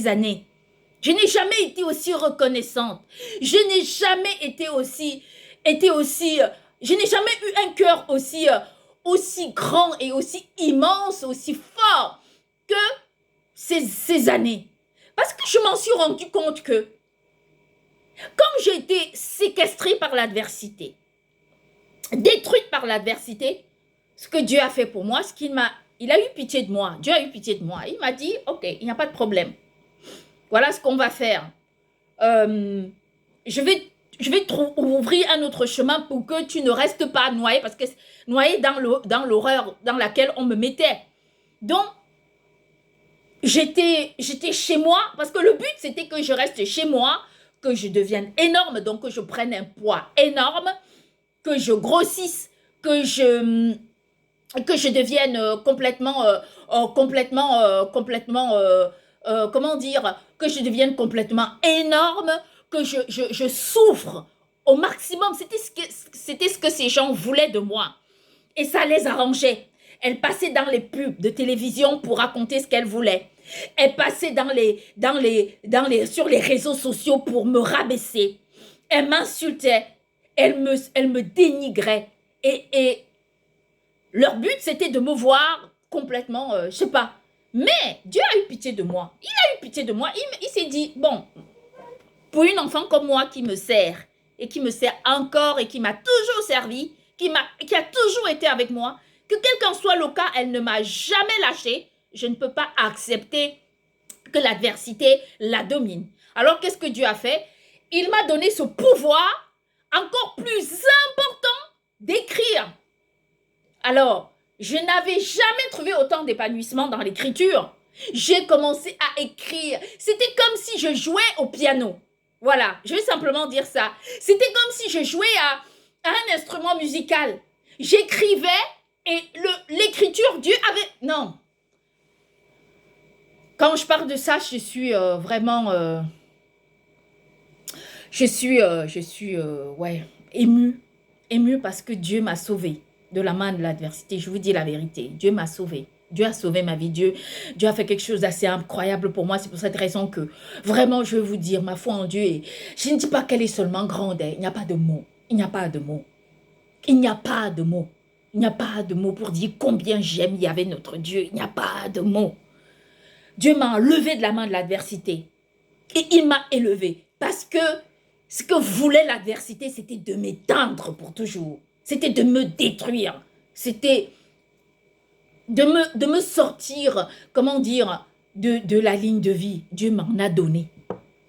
années. Je n'ai jamais été aussi reconnaissante. Je n'ai jamais je n'ai jamais eu un cœur aussi grand et aussi immense, aussi fort que ces années. Parce que je m'en suis rendu compte que quand j'ai été séquestrée par l'adversité, détruite par l'adversité, ce que Dieu a fait pour moi, il a eu pitié de moi. Dieu a eu pitié de moi. Il m'a dit, ok, il n'y a pas de problème. Voilà ce qu'on va faire. Je vais ouvrir un autre chemin pour que tu ne restes pas noyé, parce que noyé dans l'horreur dans laquelle on me mettait. Donc, j'étais chez moi, parce que le but, c'était que je reste chez moi, que je devienne énorme, donc que je prenne un poids énorme, que je grossisse, que je devienne comment dire, que je devienne complètement énorme, que je souffre au maximum. C'était ce que ces gens voulaient de moi. Et ça les arrangeait. Elle passait dans les pubs de télévision pour raconter ce qu'elle voulait. Elle passait sur les réseaux sociaux pour me rabaisser. Elle m'insultait. Elle me dénigrait. Et leur but, c'était de me voir complètement, je sais pas. Mais Dieu a eu pitié de moi. Il a eu pitié de moi. Il s'est dit, bon, pour une enfant comme moi qui me sert, et qui me sert encore, et qui m'a toujours servi, qui a toujours été avec moi, que quel qu'en soit le cas, elle ne m'a jamais lâché. Je ne peux pas accepter que l'adversité la domine. Alors, qu'est-ce que Dieu a fait? Il m'a donné ce pouvoir encore plus important d'écrire. Alors, je n'avais jamais trouvé autant d'épanouissement dans l'écriture. J'ai commencé à écrire. C'était comme si je jouais au piano. Voilà, je vais simplement dire ça. C'était comme si je jouais à un instrument musical. J'écrivais et l'écriture, Dieu avait... Non. Quand je parle de ça, je suis vraiment... je suis émue. Émue parce que Dieu m'a sauvée de la main de l'adversité. Je vous dis la vérité. Dieu m'a sauvée. Dieu a sauvé ma vie. Dieu a fait quelque chose d'assez incroyable pour moi. C'est pour cette raison que vraiment, je veux vous dire, ma foi en Dieu, et je ne dis pas qu'elle est seulement grande. Il n'y a pas de mots. Il n'y a pas de mots. Il n'y a pas de mots. Il n'y a pas de mots pour dire combien j'aime Yahvé notre Dieu. Il n'y a pas de mots. Dieu m'a enlevé de la main de l'adversité. Et il m'a élevé. Parce que ce que voulait l'adversité, c'était de m'éteindre pour toujours. C'était de me détruire. C'était de me sortir, comment dire, de la ligne de vie. Dieu m'en a donné.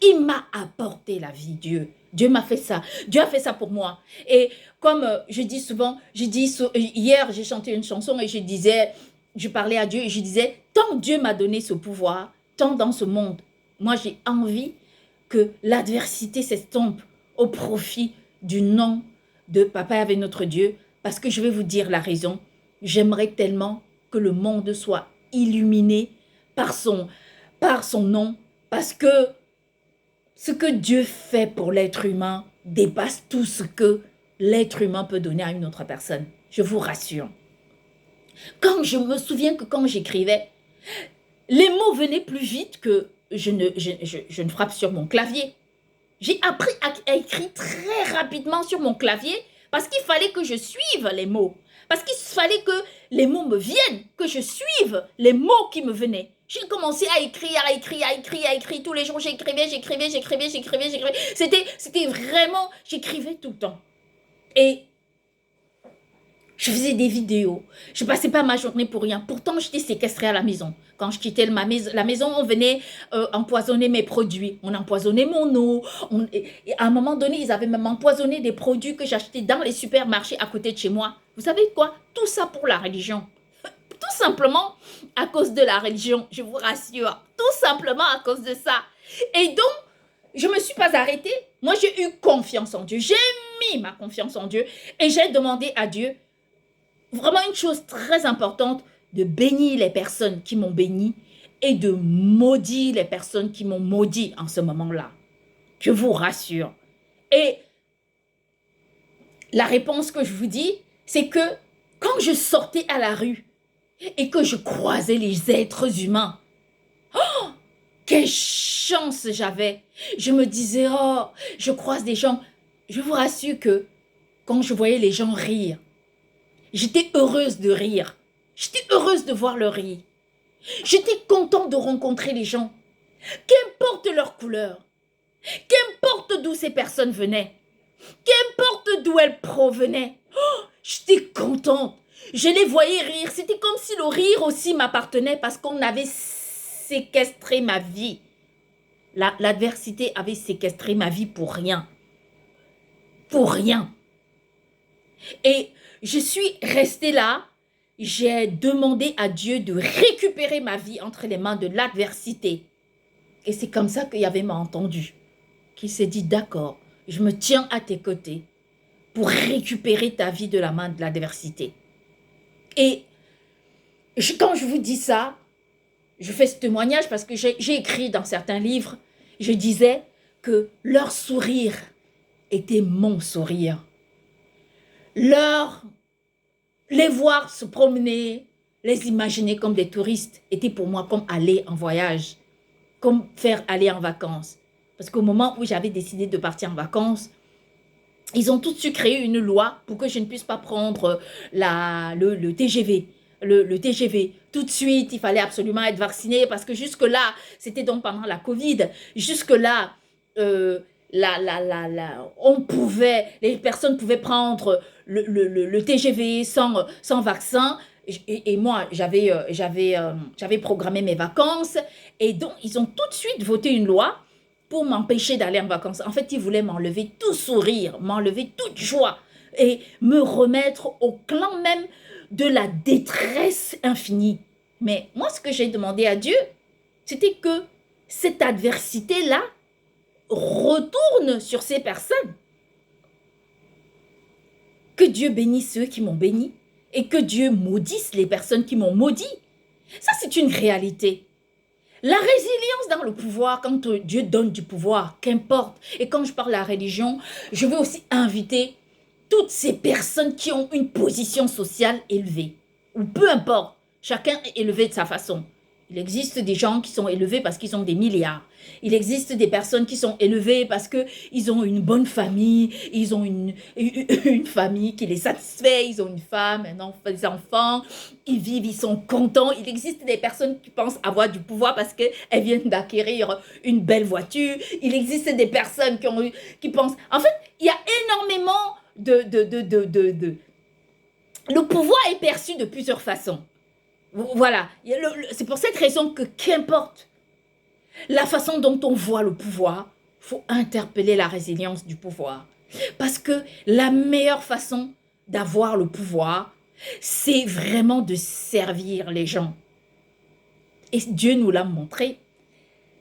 Il m'a apporté la vie, Dieu. Dieu m'a fait ça. Dieu a fait ça pour moi. Et comme je dis souvent, hier, j'ai chanté une chanson et je parlais à Dieu et je disais, tant Dieu m'a donné ce pouvoir, tant dans ce monde, moi j'ai envie que l'adversité s'estompe au profit du nom de Papa avec notre Dieu, parce que je vais vous dire la raison. J'aimerais tellement que le monde soit illuminé par son nom, parce que ce que Dieu fait pour l'être humain dépasse tout ce que l'être humain peut donner à une autre personne. Je vous rassure. Quand je me souviens que quand j'écrivais, les mots venaient plus vite que je ne frappe sur mon clavier. J'ai appris à écrire très rapidement sur mon clavier parce qu'il fallait que je suive les mots. Parce qu'il fallait que les mots me viennent, que je suive les mots qui me venaient. J'ai commencé à écrire tous les jours. J'écrivais. C'était vraiment, j'écrivais tout le temps. Et Je faisais des vidéos. Je passais pas ma journée pour rien. Pourtant, j'étais séquestrée à la maison. Quand je quittais la maison, on venait empoisonner mes produits. On empoisonnait mon eau. Et à un moment donné, ils avaient même empoisonné des produits que j'achetais dans les supermarchés à côté de chez moi. Vous savez quoi? Tout ça pour la religion. Tout simplement à cause de la religion, je vous rassure. Tout simplement à cause de ça. Et donc, je ne me suis pas arrêtée. Moi, j'ai eu confiance en Dieu. J'ai mis ma confiance en Dieu. Et j'ai demandé à Dieu, vraiment une chose très importante, de bénir les personnes qui m'ont béni et de maudire les personnes qui m'ont maudit en ce moment-là. Je vous rassure. Et la réponse que je vous dis, c'est que quand je sortais à la rue et que je croisais les êtres humains, oh, quelle chance j'avais. Je me disais, oh, je croise des gens. Je vous rassure que quand je voyais les gens rire, j'étais heureuse de rire. J'étais heureuse de voir leur rire. J'étais contente de rencontrer les gens. Qu'importe leur couleur, qu'importe d'où ces personnes venaient, qu'importe d'où elles provenaient, oh, j'étais contente. Je les voyais rire. C'était comme si le rire aussi m'appartenait parce qu'on avait séquestré ma vie. L'adversité avait séquestré ma vie pour rien. Pour rien. Et je suis restée là. J'ai demandé à Dieu de récupérer ma vie entre les mains de l'adversité. Et c'est comme ça qu'il avait m'a entendu. Qu'il s'est dit, d'accord, je me tiens à tes côtés pour récupérer ta vie de la main de l'adversité. Et quand je vous dis ça, je fais ce témoignage parce que j'ai écrit dans certains livres, je disais que leur sourire était mon sourire. Les voir se promener, les imaginer comme des touristes, était pour moi comme aller en voyage, comme faire aller en vacances. Parce qu'au moment où j'avais décidé de partir en vacances, ils ont tout de suite créé une loi pour que je ne puisse pas prendre le TGV. Le TGV. Tout de suite, il fallait absolument être vacciné parce que jusque-là, c'était donc pendant la Covid, jusque-là, les personnes pouvaient prendre le TGV sans vaccin. Et moi, j'avais programmé mes vacances. Et donc, ils ont tout de suite voté une loi pour m'empêcher d'aller en vacances. En fait, ils voulaient m'enlever tout sourire, m'enlever toute joie et me remettre au clan même de la détresse infinie. Mais moi, ce que j'ai demandé à Dieu, c'était que cette adversité-là retourne sur ces personnes. Que Dieu bénisse ceux qui m'ont béni et que Dieu maudisse les personnes qui m'ont maudit. Ça, c'est une réalité. La résilience dans le pouvoir, quand Dieu donne du pouvoir, qu'importe. Et quand je parle de la religion, je veux aussi inviter toutes ces personnes qui ont une position sociale élevée. Ou peu importe, chacun est élevé de sa façon. Il existe des gens qui sont élevés parce qu'ils ont des milliards. Il existe des personnes qui sont élevées parce qu'ils ont une bonne famille, ils ont une famille qui les satisfait, ils ont une femme, des enfants, ils vivent, ils sont contents. Il existe des personnes qui pensent avoir du pouvoir parce qu'elles viennent d'acquérir une belle voiture. Il existe des personnes qui pensent... En fait, il y a énormément Le pouvoir est perçu de plusieurs façons. Voilà, c'est pour cette raison que qu'importe la façon dont on voit le pouvoir, il faut interpeller la résilience du pouvoir. Parce que la meilleure façon d'avoir le pouvoir, c'est vraiment de servir les gens. Et Dieu nous l'a montré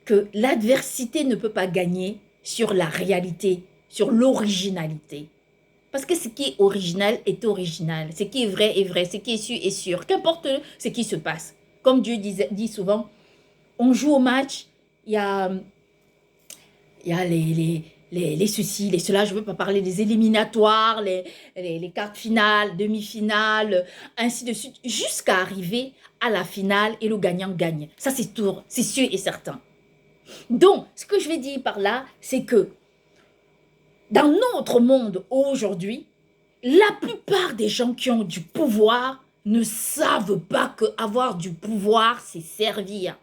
que l'adversité ne peut pas gagner sur la réalité, sur l'originalité. Parce que ce qui est original est original. Ce qui est vrai est vrai. Ce qui est sûr est sûr. Qu'importe ce qui se passe. Comme Dieu dit souvent, on joue au match, il y a les ceci, les cela. Je ne veux pas parler des éliminatoires, les quarts finales, demi-finales, ainsi de suite, jusqu'à arriver à la finale et le gagnant gagne. Ça, c'est sûr et certain. Donc, ce que je vais dire par là, c'est que dans notre monde aujourd'hui, la plupart des gens qui ont du pouvoir ne savent pas qu'avoir du pouvoir, c'est servir.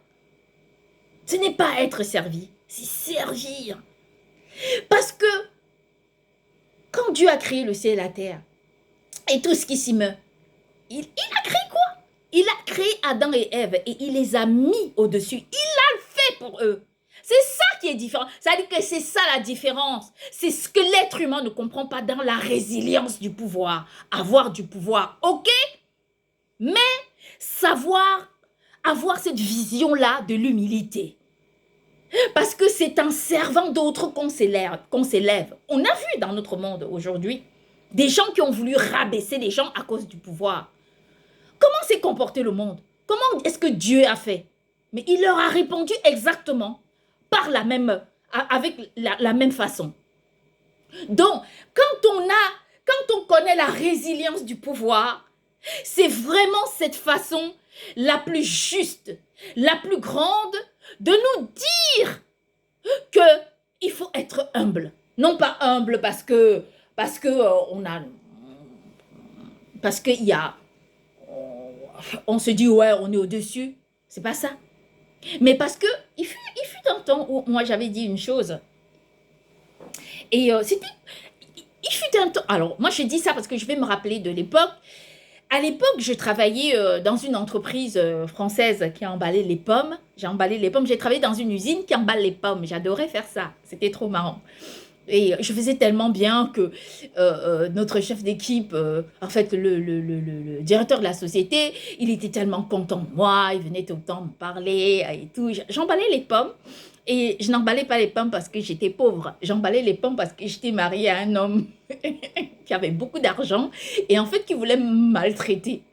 Ce n'est pas être servi, c'est servir. Parce que quand Dieu a créé le ciel et la terre et tout ce qui s'y meut, il a créé quoi? Il a créé Adam et Ève et il les a mis au-dessus. Il a le fait pour eux. C'est ça qui est différent. Ça veut dire que c'est ça la différence. C'est ce que l'être humain ne comprend pas dans la résilience du pouvoir. Avoir du pouvoir, ok, mais savoir avoir cette vision-là de l'humilité. Parce que c'est en servant d'autres qu'on s'élève. On a vu dans notre monde aujourd'hui des gens qui ont voulu rabaisser les gens à cause du pouvoir. Comment s'est comporté le monde? Comment est-ce que Dieu a fait? Mais il leur a répondu exactement avec la même façon. Donc, quand on connaît la résilience du pouvoir, c'est vraiment cette façon la plus juste, la plus grande de nous dire qu'il faut être humble. Non pas humble parce que on se dit ouais, on est au-dessus. C'est pas ça. Mais parce que il fut un temps où moi j'avais dit une chose. Et il fut un temps. Alors moi je dis ça parce que je vais me rappeler de l'époque. À l'époque, je travaillais dans une entreprise française qui emballait les pommes. J'ai emballé les pommes. J'ai travaillé dans une usine qui emballe les pommes. J'adorais faire ça. C'était trop marrant. Et je faisais tellement bien que notre chef d'équipe, en fait, le directeur de la société, il était tellement content de moi. Il venait tout le temps me parler et tout. J'emballais les pommes. Et je n'emballais pas les pommes parce que j'étais pauvre. J'emballais les pommes parce que j'étais mariée à un homme qui avait beaucoup d'argent et en fait qui voulait me maltraiter.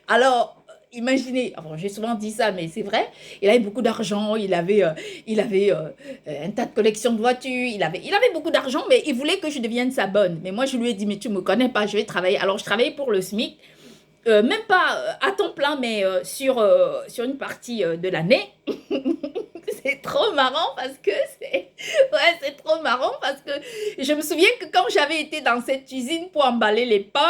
Alors, imaginez, enfin, j'ai souvent dit ça, mais c'est vrai, il avait beaucoup d'argent, il avait un tas de collections de voitures, il avait beaucoup d'argent, mais il voulait que je devienne sa bonne. Mais moi, je lui ai dit, mais tu ne me connais pas, je vais travailler. Alors, je travaillais pour le SMIC, même pas à temps plein, mais sur une partie de l'année. C'est trop marrant parce que c'est trop marrant parce que je me souviens que quand j'avais été dans cette usine pour emballer les pommes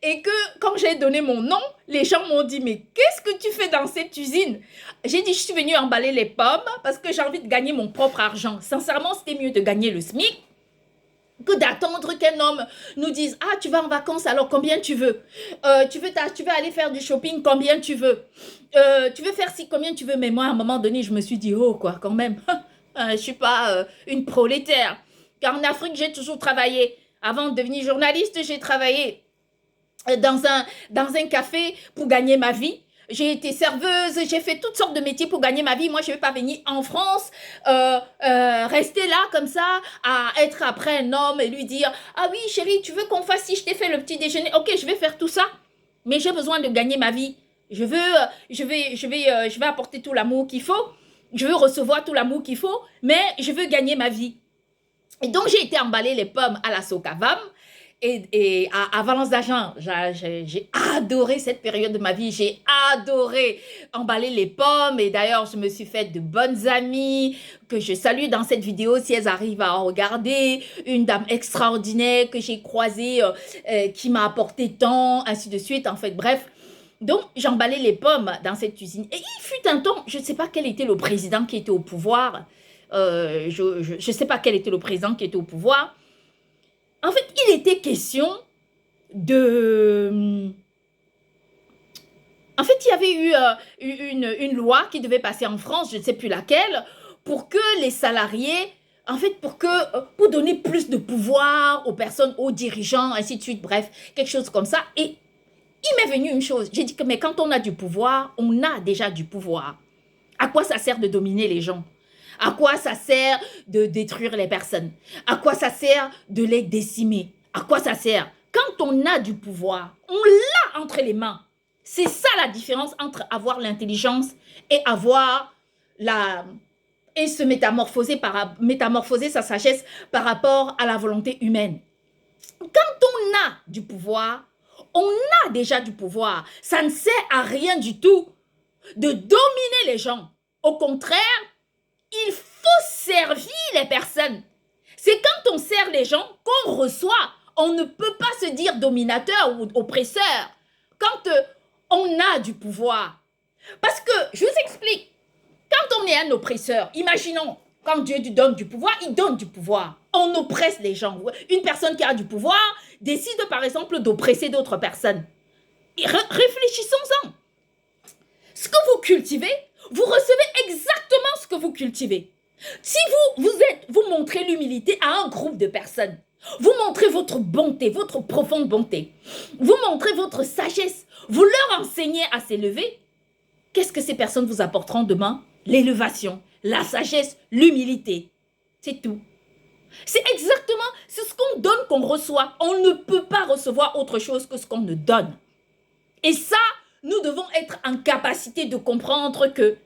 et que quand j'ai donné mon nom, les gens m'ont dit mais qu'est-ce que tu fais dans cette usine? J'ai dit je suis venue emballer les pommes parce que j'ai envie de gagner mon propre argent. Sincèrement, c'était mieux de gagner le SMIC que d'attendre qu'un homme nous dise « Ah, tu vas en vacances, alors combien tu veux tu veux aller faire du shopping, combien tu veux tu veux faire ci, combien tu veux ?» Mais moi, à un moment donné, je me suis dit « Oh, quoi, quand même, je ne suis pas une prolétaire. » Car en Afrique, j'ai toujours travaillé. Avant de devenir journaliste, j'ai travaillé dans un café pour gagner ma vie. J'ai été serveuse, j'ai fait toutes sortes de métiers pour gagner ma vie. Moi, je ne vais pas venir en France, rester là comme ça, à être après un homme et lui dire « Ah oui, chérie, tu veux qu'on fasse ci, je t'ai fait le petit déjeuner. Ok, je vais faire tout ça, mais j'ai besoin de gagner ma vie. Je vais apporter tout l'amour qu'il faut. Je veux recevoir tout l'amour qu'il faut, mais je veux gagner ma vie. » Et donc, j'ai été emballer les pommes à la Sokavam. Et à Valence d'Argent, j'ai adoré cette période de ma vie. J'ai adoré emballer les pommes. Et d'ailleurs, je me suis fait de bonnes amies que je salue dans cette vidéo si elles arrivent à regarder. Une dame extraordinaire que j'ai croisée, qui m'a apporté tant, ainsi de suite. En fait, bref. Donc, j'emballais les pommes dans cette usine. Et il fut un temps, je ne sais pas quel était le président qui était au pouvoir. Je ne sais pas quel était le président qui était au pouvoir. En fait, il était question de... En fait, il y avait eu une loi qui devait passer en France, je ne sais plus laquelle, pour que les salariés, en fait, pour donner plus de pouvoir aux personnes, aux dirigeants, ainsi de suite, bref, quelque chose comme ça. Et il m'est venu une chose, j'ai dit que mais quand on a du pouvoir, on a déjà du pouvoir. À quoi ça sert de dominer les gens? À quoi ça sert de détruire les personnes? À quoi ça sert de les décimer? À quoi ça sert? Quand on a du pouvoir, on l'a entre les mains. C'est ça la différence entre avoir l'intelligence et et se métamorphoser sa sagesse par rapport à la volonté humaine. Quand on a du pouvoir, on a déjà du pouvoir. Ça ne sert à rien du tout de dominer les gens. Au contraire, il faut servir les personnes. C'est quand on sert les gens qu'on reçoit. On ne peut pas se dire dominateur ou oppresseur quand on a du pouvoir. Parce que, je vous explique, quand on est un oppresseur, imaginons, quand Dieu lui donne du pouvoir, il donne du pouvoir. On oppresse les gens. Une personne qui a du pouvoir décide par exemple d'oppresser d'autres personnes. Réfléchissons-en. Ce que vous cultivez, vous recevez exactement ce que vous cultivez. Si vous montrez l'humilité à un groupe de personnes, vous montrez votre bonté, votre profonde bonté, vous montrez votre sagesse, vous leur enseignez à s'élever, qu'est-ce que ces personnes vous apporteront demain? L'élévation, la sagesse, l'humilité. C'est tout. C'est exactement, c'est ce qu'on donne qu'on reçoit. On ne peut pas recevoir autre chose que ce qu'on ne donne. Et ça, nous devons être en capacité de comprendre que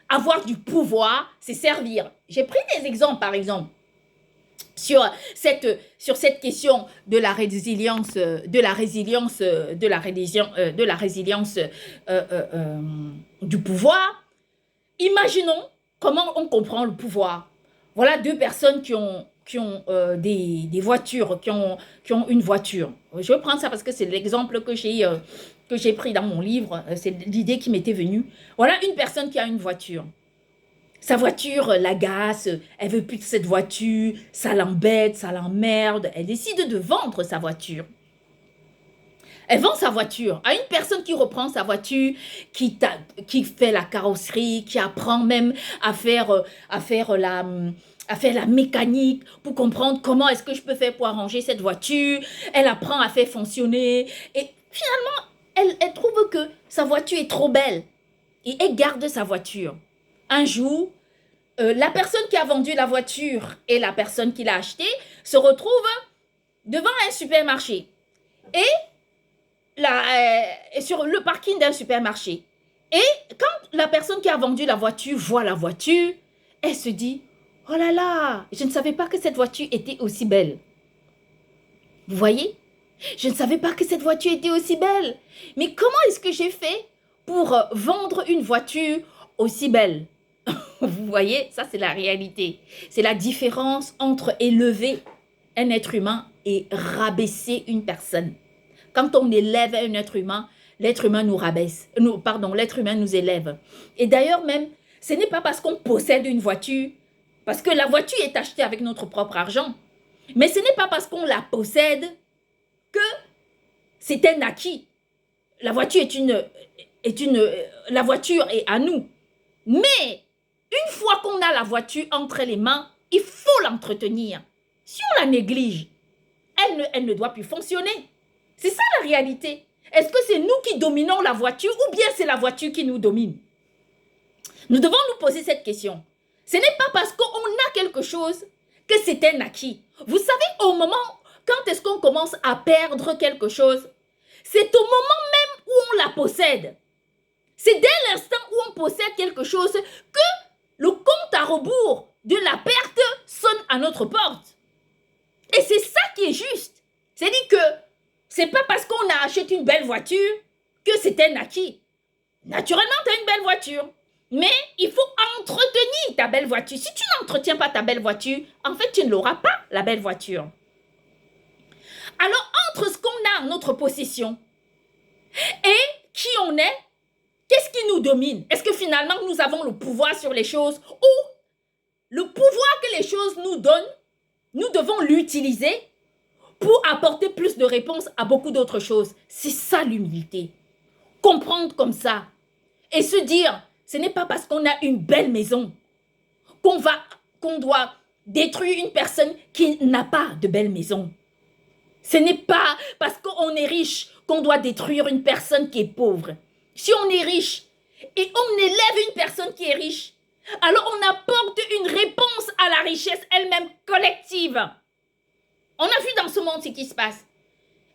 avoir du pouvoir, c'est servir. J'ai pris des exemples, par exemple, sur cette question de la résilience, du pouvoir. Imaginons comment on comprend le pouvoir. Voilà deux personnes qui ont des voitures, qui ont une voiture. Je vais prendre ça parce que c'est l'exemple que j'ai pris dans mon livre. C'est l'idée qui m'était venue. Voilà une personne qui a une voiture. Sa voiture l'agace, elle veut plus de cette voiture, ça l'embête, ça l'emmerde. Elle décide de vendre sa voiture. Elle vend sa voiture à une personne qui reprend sa voiture, qui fait la carrosserie, qui apprend même à faire la mécanique pour comprendre comment est-ce que je peux faire pour arranger cette voiture. Elle apprend à faire fonctionner et finalement, elle trouve que sa voiture est trop belle et elle garde sa voiture. Un jour, la personne qui a vendu la voiture et la personne qui l'a achetée se retrouvent devant un supermarché et sur le parking d'un supermarché. Et quand la personne qui a vendu la voiture voit la voiture, elle se dit « Oh là là, je ne savais pas que cette voiture était aussi belle. » Vous voyez? Je ne savais pas que cette voiture était aussi belle. Mais comment est-ce que j'ai fait pour vendre une voiture aussi belle? Vous voyez, ça c'est la réalité. C'est la différence entre élever un être humain et rabaisser une personne. Quand on élève un être humain, l'être humain nous rabaisse. L'être humain nous élève. Et d'ailleurs même, ce n'est pas parce qu'on possède une voiture, parce que la voiture est achetée avec notre propre argent, mais ce n'est pas parce qu'on la possède que c'est un acquis. La voiture la voiture est à nous. Mais une fois qu'on a la voiture entre les mains, il faut l'entretenir. Si on la néglige, elle ne doit plus fonctionner. C'est ça la réalité. Est-ce que c'est nous qui dominons la voiture ou bien c'est la voiture qui nous domine? Nous devons nous poser cette question. Ce n'est pas parce qu'on a quelque chose que c'est un acquis. Vous savez, au moment, quand est-ce qu'on commence à perdre quelque chose? C'est au moment même où on la possède. C'est dès l'instant où on possède quelque chose que le compte à rebours de la perte sonne à notre porte. Et c'est ça qui est juste. C'est-à-dire que c'est pas parce qu'on a acheté une belle voiture que c'est un acquis. Naturellement, tu as une belle voiture. Mais il faut entretenir ta belle voiture. Si tu n'entretiens pas ta belle voiture, en fait, tu ne l'auras pas, la belle voiture. Alors, entre ce qu'on a en notre possession et qui on est, qu'est-ce qui nous domine? Est-ce que finalement, nous avons le pouvoir sur les choses ou le pouvoir que les choses nous donnent, nous devons l'utiliser pour apporter plus de réponses à beaucoup d'autres choses? C'est ça l'humilité. Comprendre comme ça et se dire, ce n'est pas parce qu'on a une belle maison qu'on doit détruire une personne qui n'a pas de belle maison. Ce n'est pas parce qu'on est riche qu'on doit détruire une personne qui est pauvre. Si on est riche et on élève une personne qui est riche, alors on apporte une réponse à la richesse elle-même collective. On a vu dans ce monde ce qui se passe.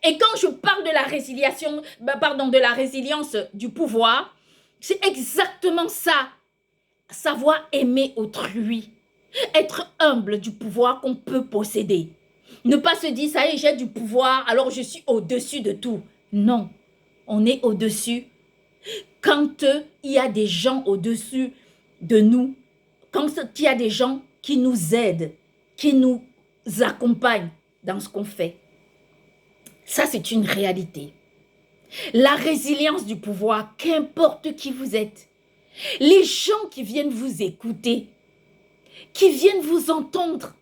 Et quand je parle de la résilience du pouvoir, c'est exactement ça. Savoir aimer autrui. Être humble du pouvoir qu'on peut posséder. Ne pas se dire, ça y est, j'ai du pouvoir, alors je suis au-dessus de tout. Non, on est au-dessus. Quand il y a des gens au-dessus de nous, quand il y a des gens qui nous aident, qui nous accompagnent dans ce qu'on fait. Ça, c'est une réalité. La résilience du pouvoir, qu'importe qui vous êtes, les gens qui viennent vous écouter, qui viennent vous entendre,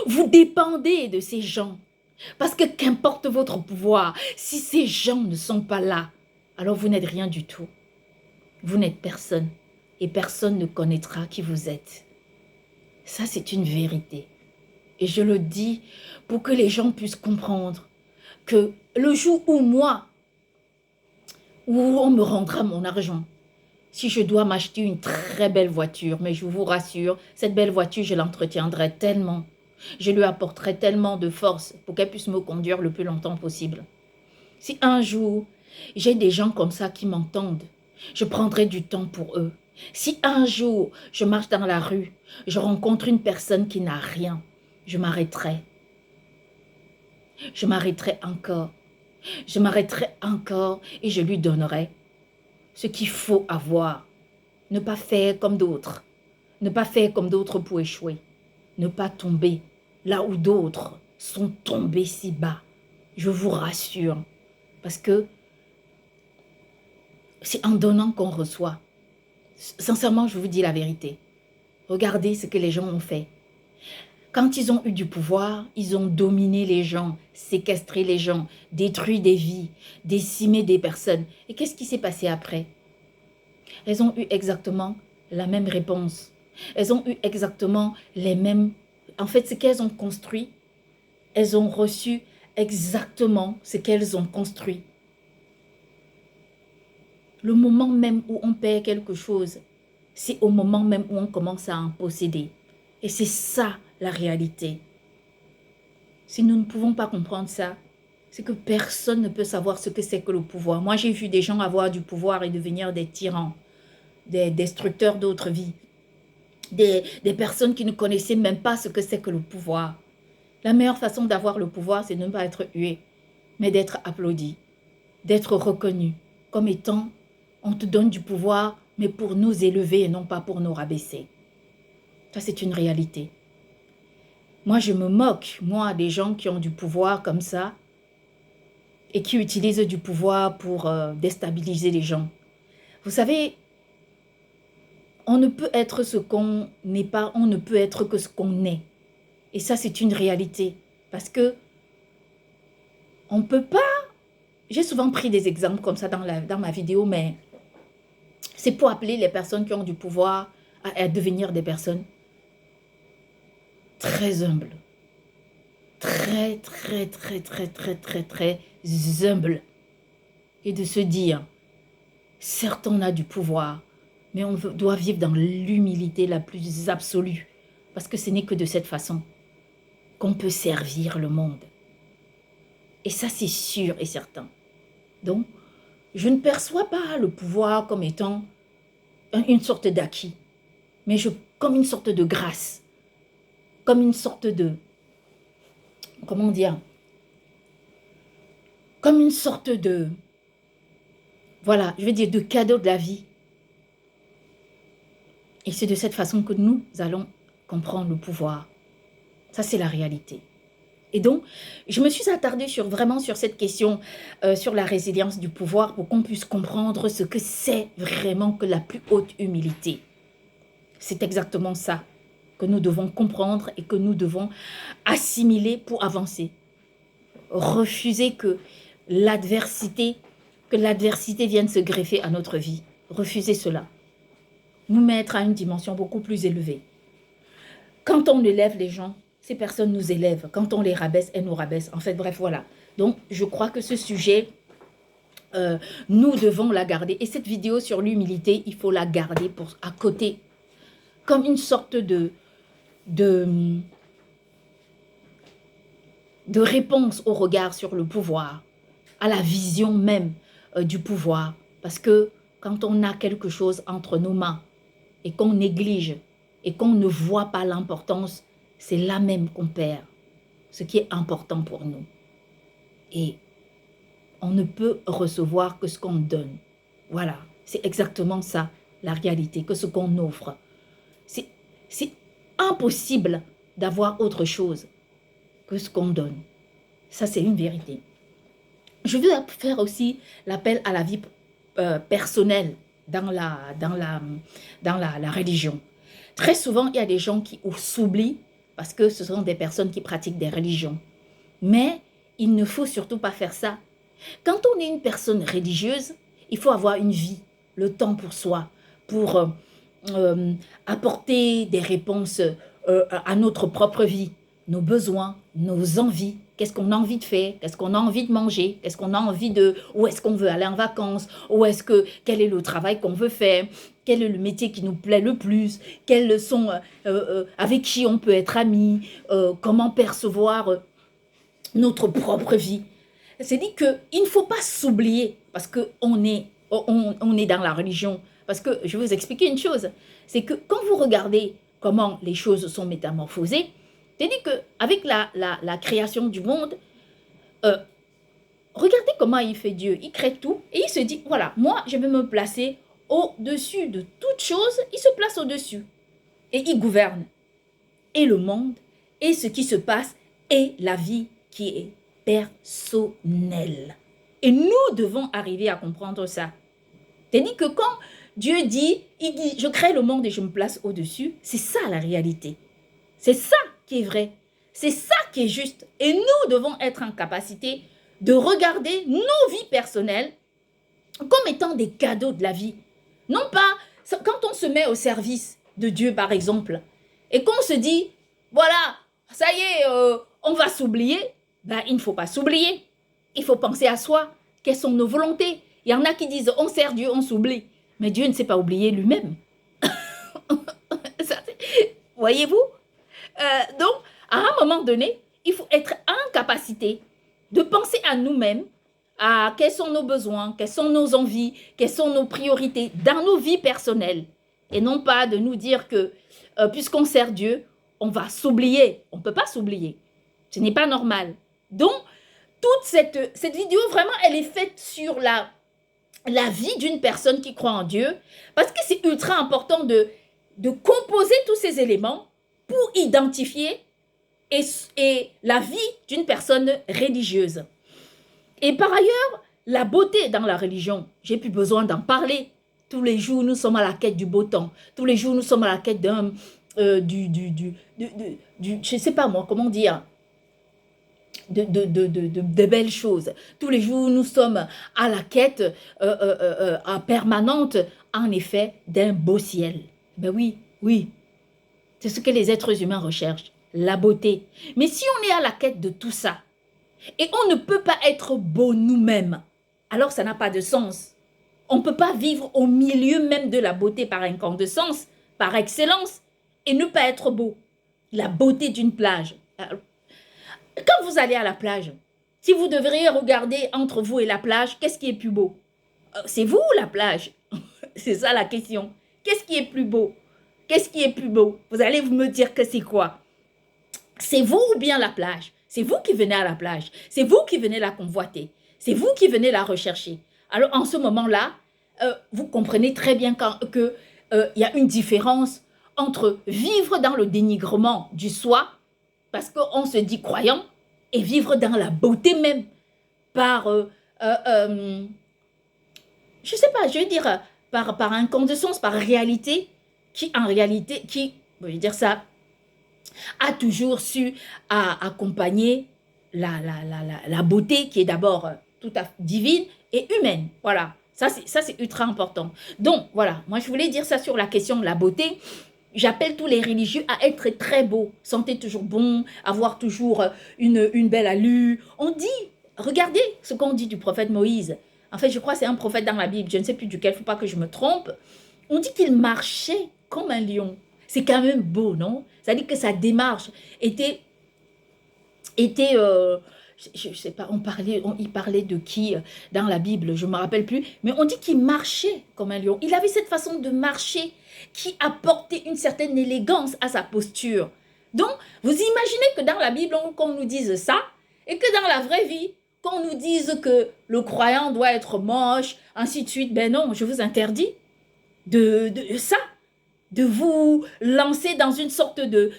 vous dépendez de ces gens. Parce que qu'importe votre pouvoir, si ces gens ne sont pas là, alors vous n'êtes rien du tout. Vous n'êtes personne et personne ne connaîtra qui vous êtes. Ça, c'est une vérité. Et je le dis pour que les gens puissent comprendre que le jour où moi, où on me rendra mon argent, si je dois m'acheter une très belle voiture, mais je vous rassure, cette belle voiture, je l'entretiendrai tellement, je lui apporterai tellement de force pour qu'elle puisse me conduire le plus longtemps possible. Si un jour, j'ai des gens comme ça qui m'entendent, je prendrai du temps pour eux. Si un jour, je marche dans la rue, je rencontre une personne qui n'a rien, je m'arrêterai. Je m'arrêterai encore. Je m'arrêterai encore et je lui donnerai ce qu'il faut avoir. Ne pas faire comme d'autres. Ne pas faire comme d'autres pour échouer. Ne pas tomber là où d'autres sont tombés si bas. Je vous rassure. Parce que c'est en donnant qu'on reçoit. Sincèrement, je vous dis la vérité. Regardez ce que les gens ont fait. Quand ils ont eu du pouvoir, ils ont dominé les gens, séquestré les gens, détruit des vies, décimé des personnes. Et qu'est-ce qui s'est passé après? Elles ont eu exactement la même réponse. Elles ont eu exactement les mêmes... En fait, ce qu'elles ont construit, elles ont reçu exactement ce qu'elles ont construit. Le moment même où on perd quelque chose, c'est au moment même où on commence à en posséder. Et c'est ça la réalité. Si nous ne pouvons pas comprendre ça, c'est que personne ne peut savoir ce que c'est que le pouvoir. Moi, j'ai vu des gens avoir du pouvoir et devenir des tyrans, des destructeurs d'autres vies, des personnes qui ne connaissaient même pas ce que c'est que le pouvoir. La meilleure façon d'avoir le pouvoir, c'est de ne pas être hué, mais d'être applaudi, d'être reconnu comme étant, on te donne du pouvoir, mais pour nous élever et non pas pour nous rabaisser. Ça, c'est une réalité. Moi, je me moque, moi, des gens qui ont du pouvoir comme ça et qui utilisent du pouvoir pour déstabiliser les gens. Vous savez, on ne peut être ce qu'on n'est pas, on ne peut être que ce qu'on est. Et ça, c'est une réalité. Parce que on ne peut pas... J'ai souvent pris des exemples comme ça dans ma vidéo, mais c'est pour appeler les personnes qui ont du pouvoir à devenir des personnes très humbles. Très, très, très, très, très, très, très humbles. Et de se dire, certes, on a du pouvoir, mais on doit vivre dans l'humilité la plus absolue. Parce que ce n'est que de cette façon qu'on peut servir le monde. Et ça, c'est sûr et certain. Donc, je ne perçois pas le pouvoir comme étant une sorte d'acquis, mais comme une sorte de grâce, comme une sorte de, comment dire, comme une sorte de, voilà, je vais dire de cadeau de la vie. Et c'est de cette façon que nous allons comprendre le pouvoir. Ça, c'est la réalité. Et donc, je me suis attardée vraiment sur cette question, sur la résilience du pouvoir, pour qu'on puisse comprendre ce que c'est vraiment que la plus haute humilité. C'est exactement ça que nous devons comprendre et que nous devons assimiler pour avancer. Refuser que l'adversité vienne se greffer à notre vie. Refuser cela. Nous mettre à une dimension beaucoup plus élevée. Quand on élève les gens, ces personnes nous élèvent. Quand on les rabaisse, elles nous rabaissent. En fait, bref, voilà. Donc, je crois que ce sujet, nous devons la garder. Et cette vidéo sur l'humilité, il faut la garder à côté. Comme une sorte de réponse au regard sur le pouvoir, à la vision même du pouvoir. Parce que quand on a quelque chose entre nos mains et qu'on néglige et qu'on ne voit pas l'importance, c'est là même qu'on perd ce qui est important pour nous. Et on ne peut recevoir que ce qu'on donne. Voilà, c'est exactement ça, la réalité, que ce qu'on offre. C'est impossible d'avoir autre chose que ce qu'on donne. Ça, c'est une vérité. Je veux faire aussi l'appel à la vie personnelle dans la religion. Très souvent, il y a des gens qui s'oublient parce que ce sont des personnes qui pratiquent des religions. Mais il ne faut surtout pas faire ça. Quand on est une personne religieuse, il faut avoir une vie, le temps pour soi, pour apporter des réponses à notre propre vie, nos besoins, nos envies. Qu'est-ce qu'on a envie de faire? Qu'est-ce qu'on a envie de manger? Qu'est-ce qu'on a envie de... Où est-ce qu'on veut aller en vacances? Quel est le travail qu'on veut faire? Quel est le métier qui nous plaît le plus? Quels sont... avec qui on peut être amis? Comment percevoir notre propre vie? C'est dit qu'il ne faut pas s'oublier parce qu'on est, on est dans la religion. Parce que je vais vous expliquer une chose, c'est que quand vous regardez comment les choses sont métamorphosées, c'est dit qu'avec la création du monde, regardez comment il fait Dieu. Il crée tout et il se dit, voilà, moi je vais me placer au-dessus de toute chose. Il se place au-dessus et il gouverne. Et le monde, et ce qui se passe, et la vie qui est personnelle. Et nous devons arriver à comprendre ça. C'est-à-dire que quand Dieu dit, il dit, je crée le monde et je me place au-dessus, c'est ça la réalité. C'est ça qui est vrai. C'est ça qui est juste. Et nous devons être en capacité de regarder nos vies personnelles comme étant des cadeaux de la vie. Non pas, quand on se met au service de Dieu, par exemple, et qu'on se dit, voilà, ça y est, on va s'oublier, ben, il ne faut pas s'oublier. Il faut penser à soi. Quelles sont nos volontés? Il y en a qui disent, on sert Dieu, on s'oublie. Mais Dieu ne s'est pas oublié lui-même. Voyez-vous? Donc, à un moment donné, il faut être en capacité de penser à nous-mêmes, à quels sont nos besoins, quelles sont nos envies, quelles sont nos priorités dans nos vies personnelles. Et non pas de nous dire que, puisqu'on sert Dieu, on va s'oublier. On ne peut pas s'oublier. Ce n'est pas normal. Donc, toute cette vidéo, vraiment, elle est faite sur la vie d'une personne qui croit en Dieu, parce que c'est ultra important de composer tous ces éléments pour identifier et la vie d'une personne religieuse. Et par ailleurs, la beauté dans la religion, j'ai plus besoin d'en parler. Tous les jours, nous sommes à la quête du beau temps. Tous les jours, nous sommes à la quête d'un, je ne sais pas moi, comment dire, de belles choses. Tous les jours, nous sommes à la quête permanente, en effet, d'un beau ciel. Ben oui, oui. C'est ce que les êtres humains recherchent, la beauté. Mais si on est à la quête de tout ça, et on ne peut pas être beau nous-mêmes, alors ça n'a pas de sens. On ne peut pas vivre au milieu même de la beauté par incandescence, par excellence, et ne pas être beau. La beauté d'une plage. Quand vous allez à la plage, si vous devriez regarder entre vous et la plage, qu'est-ce qui est plus beau? C'est vous ou la plage? C'est ça la question. Qu'est-ce qui est plus beau? Qu'est-ce qui est plus beau? Vous allez me dire que c'est quoi? C'est vous ou bien la plage? C'est vous qui venez à la plage. C'est vous qui venez la convoiter. C'est vous qui venez la rechercher. Alors, en ce moment-là, vous comprenez très bien qu'il y a une différence entre vivre dans le dénigrement du soi, parce qu'on se dit croyant, et vivre dans la beauté même, par, je sais pas, je vais dire, par incandescence, par réalité, qui en réalité, je vais dire ça, a toujours su accompagner la beauté qui est d'abord tout à fait divine et humaine. Voilà, ça c'est ultra important. Donc voilà, moi je voulais dire ça sur la question de la beauté. J'appelle tous les religieux à être très beaux, sentir toujours bon, avoir toujours une belle allure. On dit, regardez ce qu'on dit du prophète Moïse. En fait, je crois que c'est un prophète dans la Bible, je ne sais plus duquel, il ne faut pas que je me trompe. On dit qu'il marchait comme un lion. C'est quand même beau, non? C'est-à-dire que sa démarche était je ne sais pas, il parlait de qui dans la Bible, je ne me rappelle plus, mais on dit qu'il marchait comme un lion. Il avait cette façon de marcher qui apportait une certaine élégance à sa posture. Donc, vous imaginez que dans la Bible, qu'on nous dise ça, et que dans la vraie vie, qu'on nous dise que le croyant doit être moche, ainsi de suite. Ben non, je vous interdis de ça, de vous lancer dans une sorte de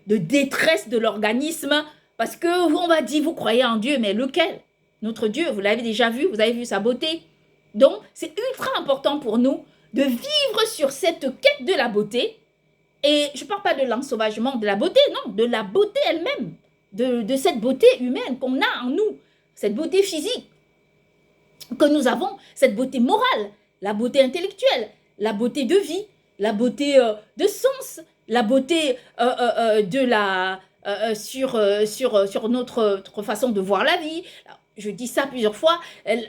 détresse de l'organisme, parce qu'on va dire, vous croyez en Dieu, mais lequel? Notre Dieu, vous l'avez déjà vu, vous avez vu sa beauté. Donc, c'est ultra important pour nous de vivre sur cette quête de la beauté. Et je ne parle pas de l'ensauvagement de la beauté, non, de la beauté elle-même. de cette beauté humaine qu'on a en nous, cette beauté physique que nous avons, cette beauté morale, la beauté intellectuelle, la beauté de vie, la beauté de sens, la beauté sur notre façon de voir la vie. Je dis ça plusieurs fois,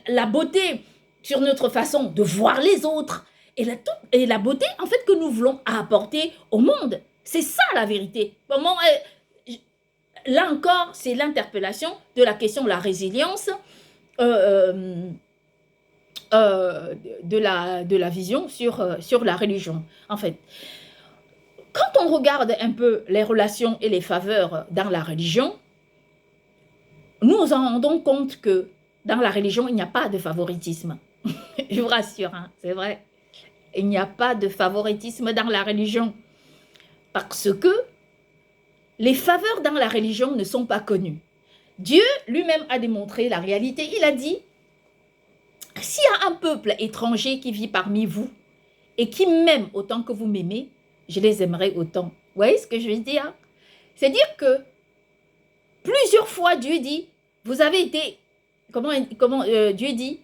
la beauté sur notre façon de voir les autres et la beauté en fait que nous voulons apporter au monde. C'est ça la vérité. Là encore, c'est l'interpellation de la question de la résilience de la vision sur la religion. En fait, quand on regarde un peu les relations et les faveurs dans la religion, nous nous en rendons compte que dans la religion, il n'y a pas de favoritisme. Je vous rassure, hein, c'est vrai. Il n'y a pas de favoritisme dans la religion. Parce que les faveurs dans la religion ne sont pas connues. Dieu lui-même a démontré la réalité. Il a dit, s'il y a un peuple étranger qui vit parmi vous et qui m'aime autant que vous m'aimez, je les aimerai autant. Vous voyez ce que je veux dire? C'est-à-dire que plusieurs fois Dieu dit, vous avez été, Dieu dit,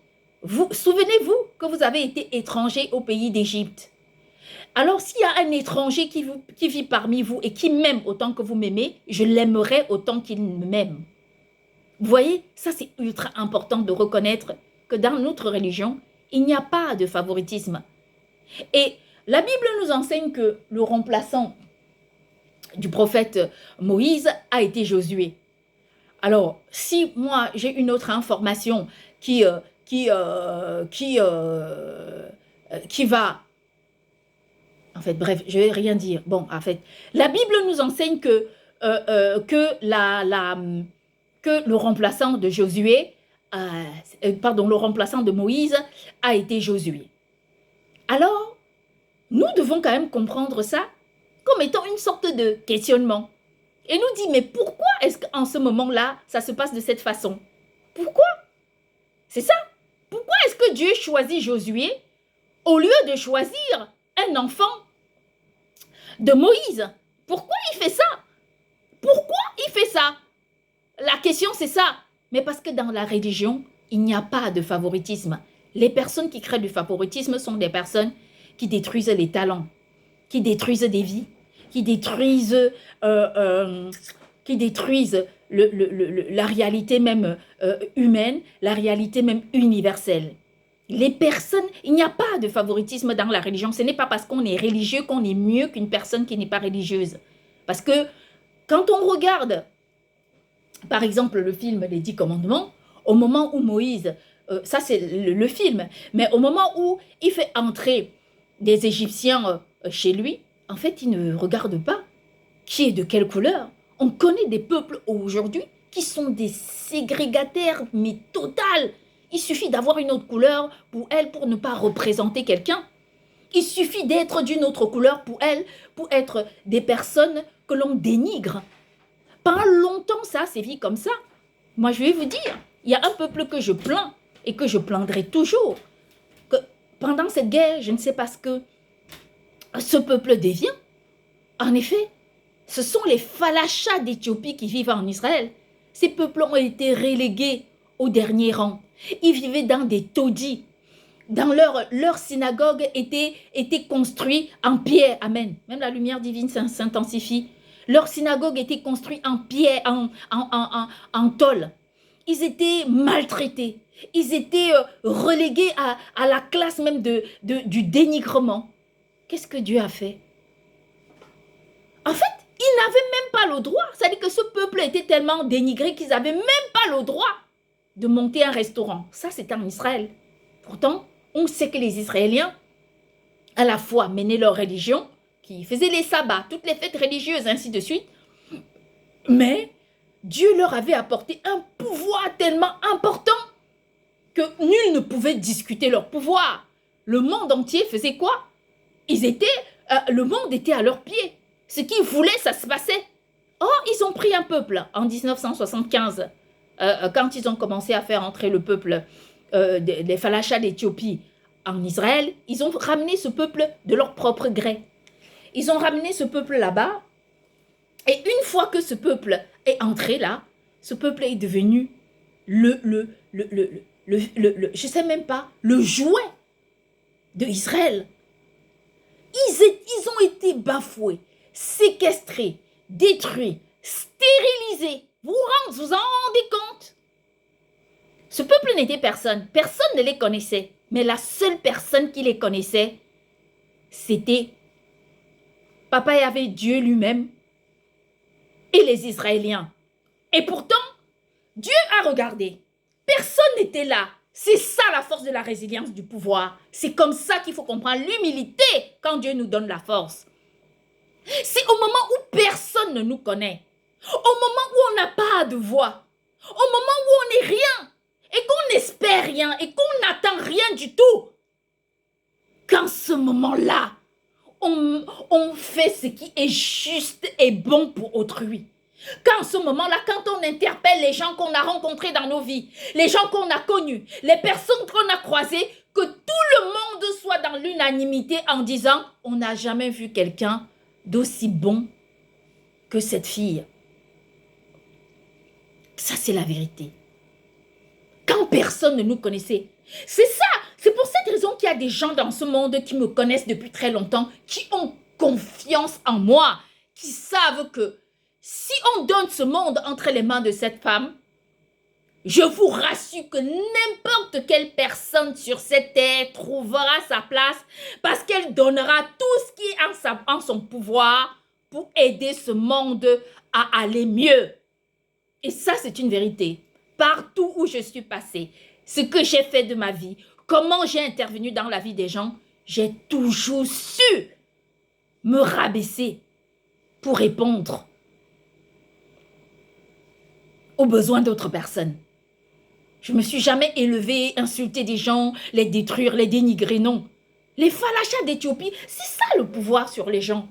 souvenez-vous que vous avez été étranger au pays d'Égypte. Alors s'il y a un étranger qui vit parmi vous et qui m'aime autant que vous m'aimez, je l'aimerai autant qu'il m'aime. Vous voyez, ça c'est ultra important de reconnaître que dans notre religion, il n'y a pas de favoritisme. Et la Bible nous enseigne que le remplaçant du prophète Moïse a été Josué. Alors, si moi j'ai une autre information qui va... En fait, bref, je ne vais rien dire. Bon, en fait, la Bible nous enseigne que le remplaçant de Josué, le remplaçant de Moïse a été Josué. Alors, nous devons quand même comprendre ça comme étant une sorte de questionnement. Et nous dit, mais pourquoi est-ce qu'en ce moment-là, ça se passe de cette façon? Pourquoi? C'est ça. Pourquoi est-ce que Dieu choisit Josué au lieu de choisir un enfant de Moïse? Pourquoi il fait ça? Pourquoi il fait ça? La question, c'est ça. Mais parce que dans la religion, il n'y a pas de favoritisme. Les personnes qui créent du favoritisme sont des personnes qui détruisent les talents, qui détruisent des vies, qui détruisent la réalité même humaine, la réalité même universelle. Les personnes, il n'y a pas de favoritisme dans la religion. Ce n'est pas parce qu'on est religieux qu'on est mieux qu'une personne qui n'est pas religieuse. Parce que quand on regarde, par exemple, le film Les 10 commandements, au moment où Moïse, ça c'est le film, mais au moment où il fait entrer des Égyptiens chez lui, en fait, il ne regarde pas qui est de quelle couleur. On connaît des peuples aujourd'hui qui sont des ségrégataires, mais total. Il suffit d'avoir une autre couleur pour elle, pour ne pas représenter quelqu'un. Il suffit d'être d'une autre couleur pour elle, pour être des personnes que l'on dénigre. Pendant longtemps, ça s'est vu comme ça. Moi, je vais vous dire, il y a un peuple que je plains et que je plaindrai toujours. Que pendant cette guerre, je ne sais pas ce que ce peuple devient. En effet, ce sont les Falachas d'Éthiopie qui vivent en Israël. Ces peuples ont été relégués au dernier rang. Ils vivaient dans des taudis. Dans leur synagogue était construite en pierre. Amen. Même la lumière divine s'intensifie. Leur synagogue était construite en pierre, en tôle. Ils étaient maltraités. Ils étaient relégués à la classe même du dénigrement. Qu'est-ce que Dieu a fait? En fait, ils n'avaient même pas le droit. C'est-à-dire que ce peuple était tellement dénigré qu'ils n'avaient même pas le droit de monter un restaurant. Ça, c'était en Israël. Pourtant, on sait que les Israéliens, à la fois, menaient leur religion, qui faisaient les sabbats, toutes les fêtes religieuses, ainsi de suite. Mais Dieu leur avait apporté un pouvoir tellement important que nul ne pouvait discuter leur pouvoir. Le monde entier faisait quoi? Le monde était à leurs pieds. Ce qu'ils voulaient, ça se passait. Or, ils ont pris un peuple en 1975, quand ils ont commencé à faire entrer le peuple des Falachas d'Éthiopie en Israël. Ils ont ramené ce peuple de leur propre gré. Ils ont ramené ce peuple là-bas Et une fois que ce peuple est entré là, ce peuple est devenu je sais même pas, le jouet de Israël. Ils ont été bafoués, séquestrés, détruits, stérilisés. Vous en rendez compte? Ce peuple n'était personne. Personne ne les connaissait. Mais la seule personne qui les connaissait, c'était Papa Yahvé, Dieu lui-même et les Israéliens. Et pourtant, Dieu a regardé. Personne n'était là. C'est ça la force de la résilience du pouvoir. C'est comme ça qu'il faut comprendre l'humilité quand Dieu nous donne la force. C'est au moment où personne ne nous connaît, au moment où on n'a pas de voix, au moment où on n'est rien et qu'on n'espère rien et qu'on n'attend rien du tout, qu'en ce moment-là, on fait ce qui est juste et bon pour autrui. Qu'en ce moment-là, quand on interpelle les gens qu'on a rencontrés dans nos vies, les gens qu'on a connus, les personnes qu'on a croisées, que tout le monde soit dans l'unanimité en disant « On n'a jamais vu quelqu'un d'aussi bon que cette fille. » Ça, c'est la vérité. Quand personne ne nous connaissait. C'est ça. C'est pour cette raison qu'il y a des gens dans ce monde qui me connaissent depuis très longtemps, qui ont confiance en moi, qui savent que si on donne ce monde entre les mains de cette femme, je vous rassure que n'importe quelle personne sur cette terre trouvera sa place parce qu'elle donnera tout ce qui est en son pouvoir pour aider ce monde à aller mieux. Et ça, c'est une vérité. Partout où je suis passée, ce que j'ai fait de ma vie, comment j'ai intervenu dans la vie des gens, j'ai toujours su me rabaisser pour répondre aux besoins d'autres personnes. Je ne me suis jamais élevée, insulter des gens, les détruire, les dénigrer, non. Les falachas d'Éthiopie, c'est ça le pouvoir sur les gens.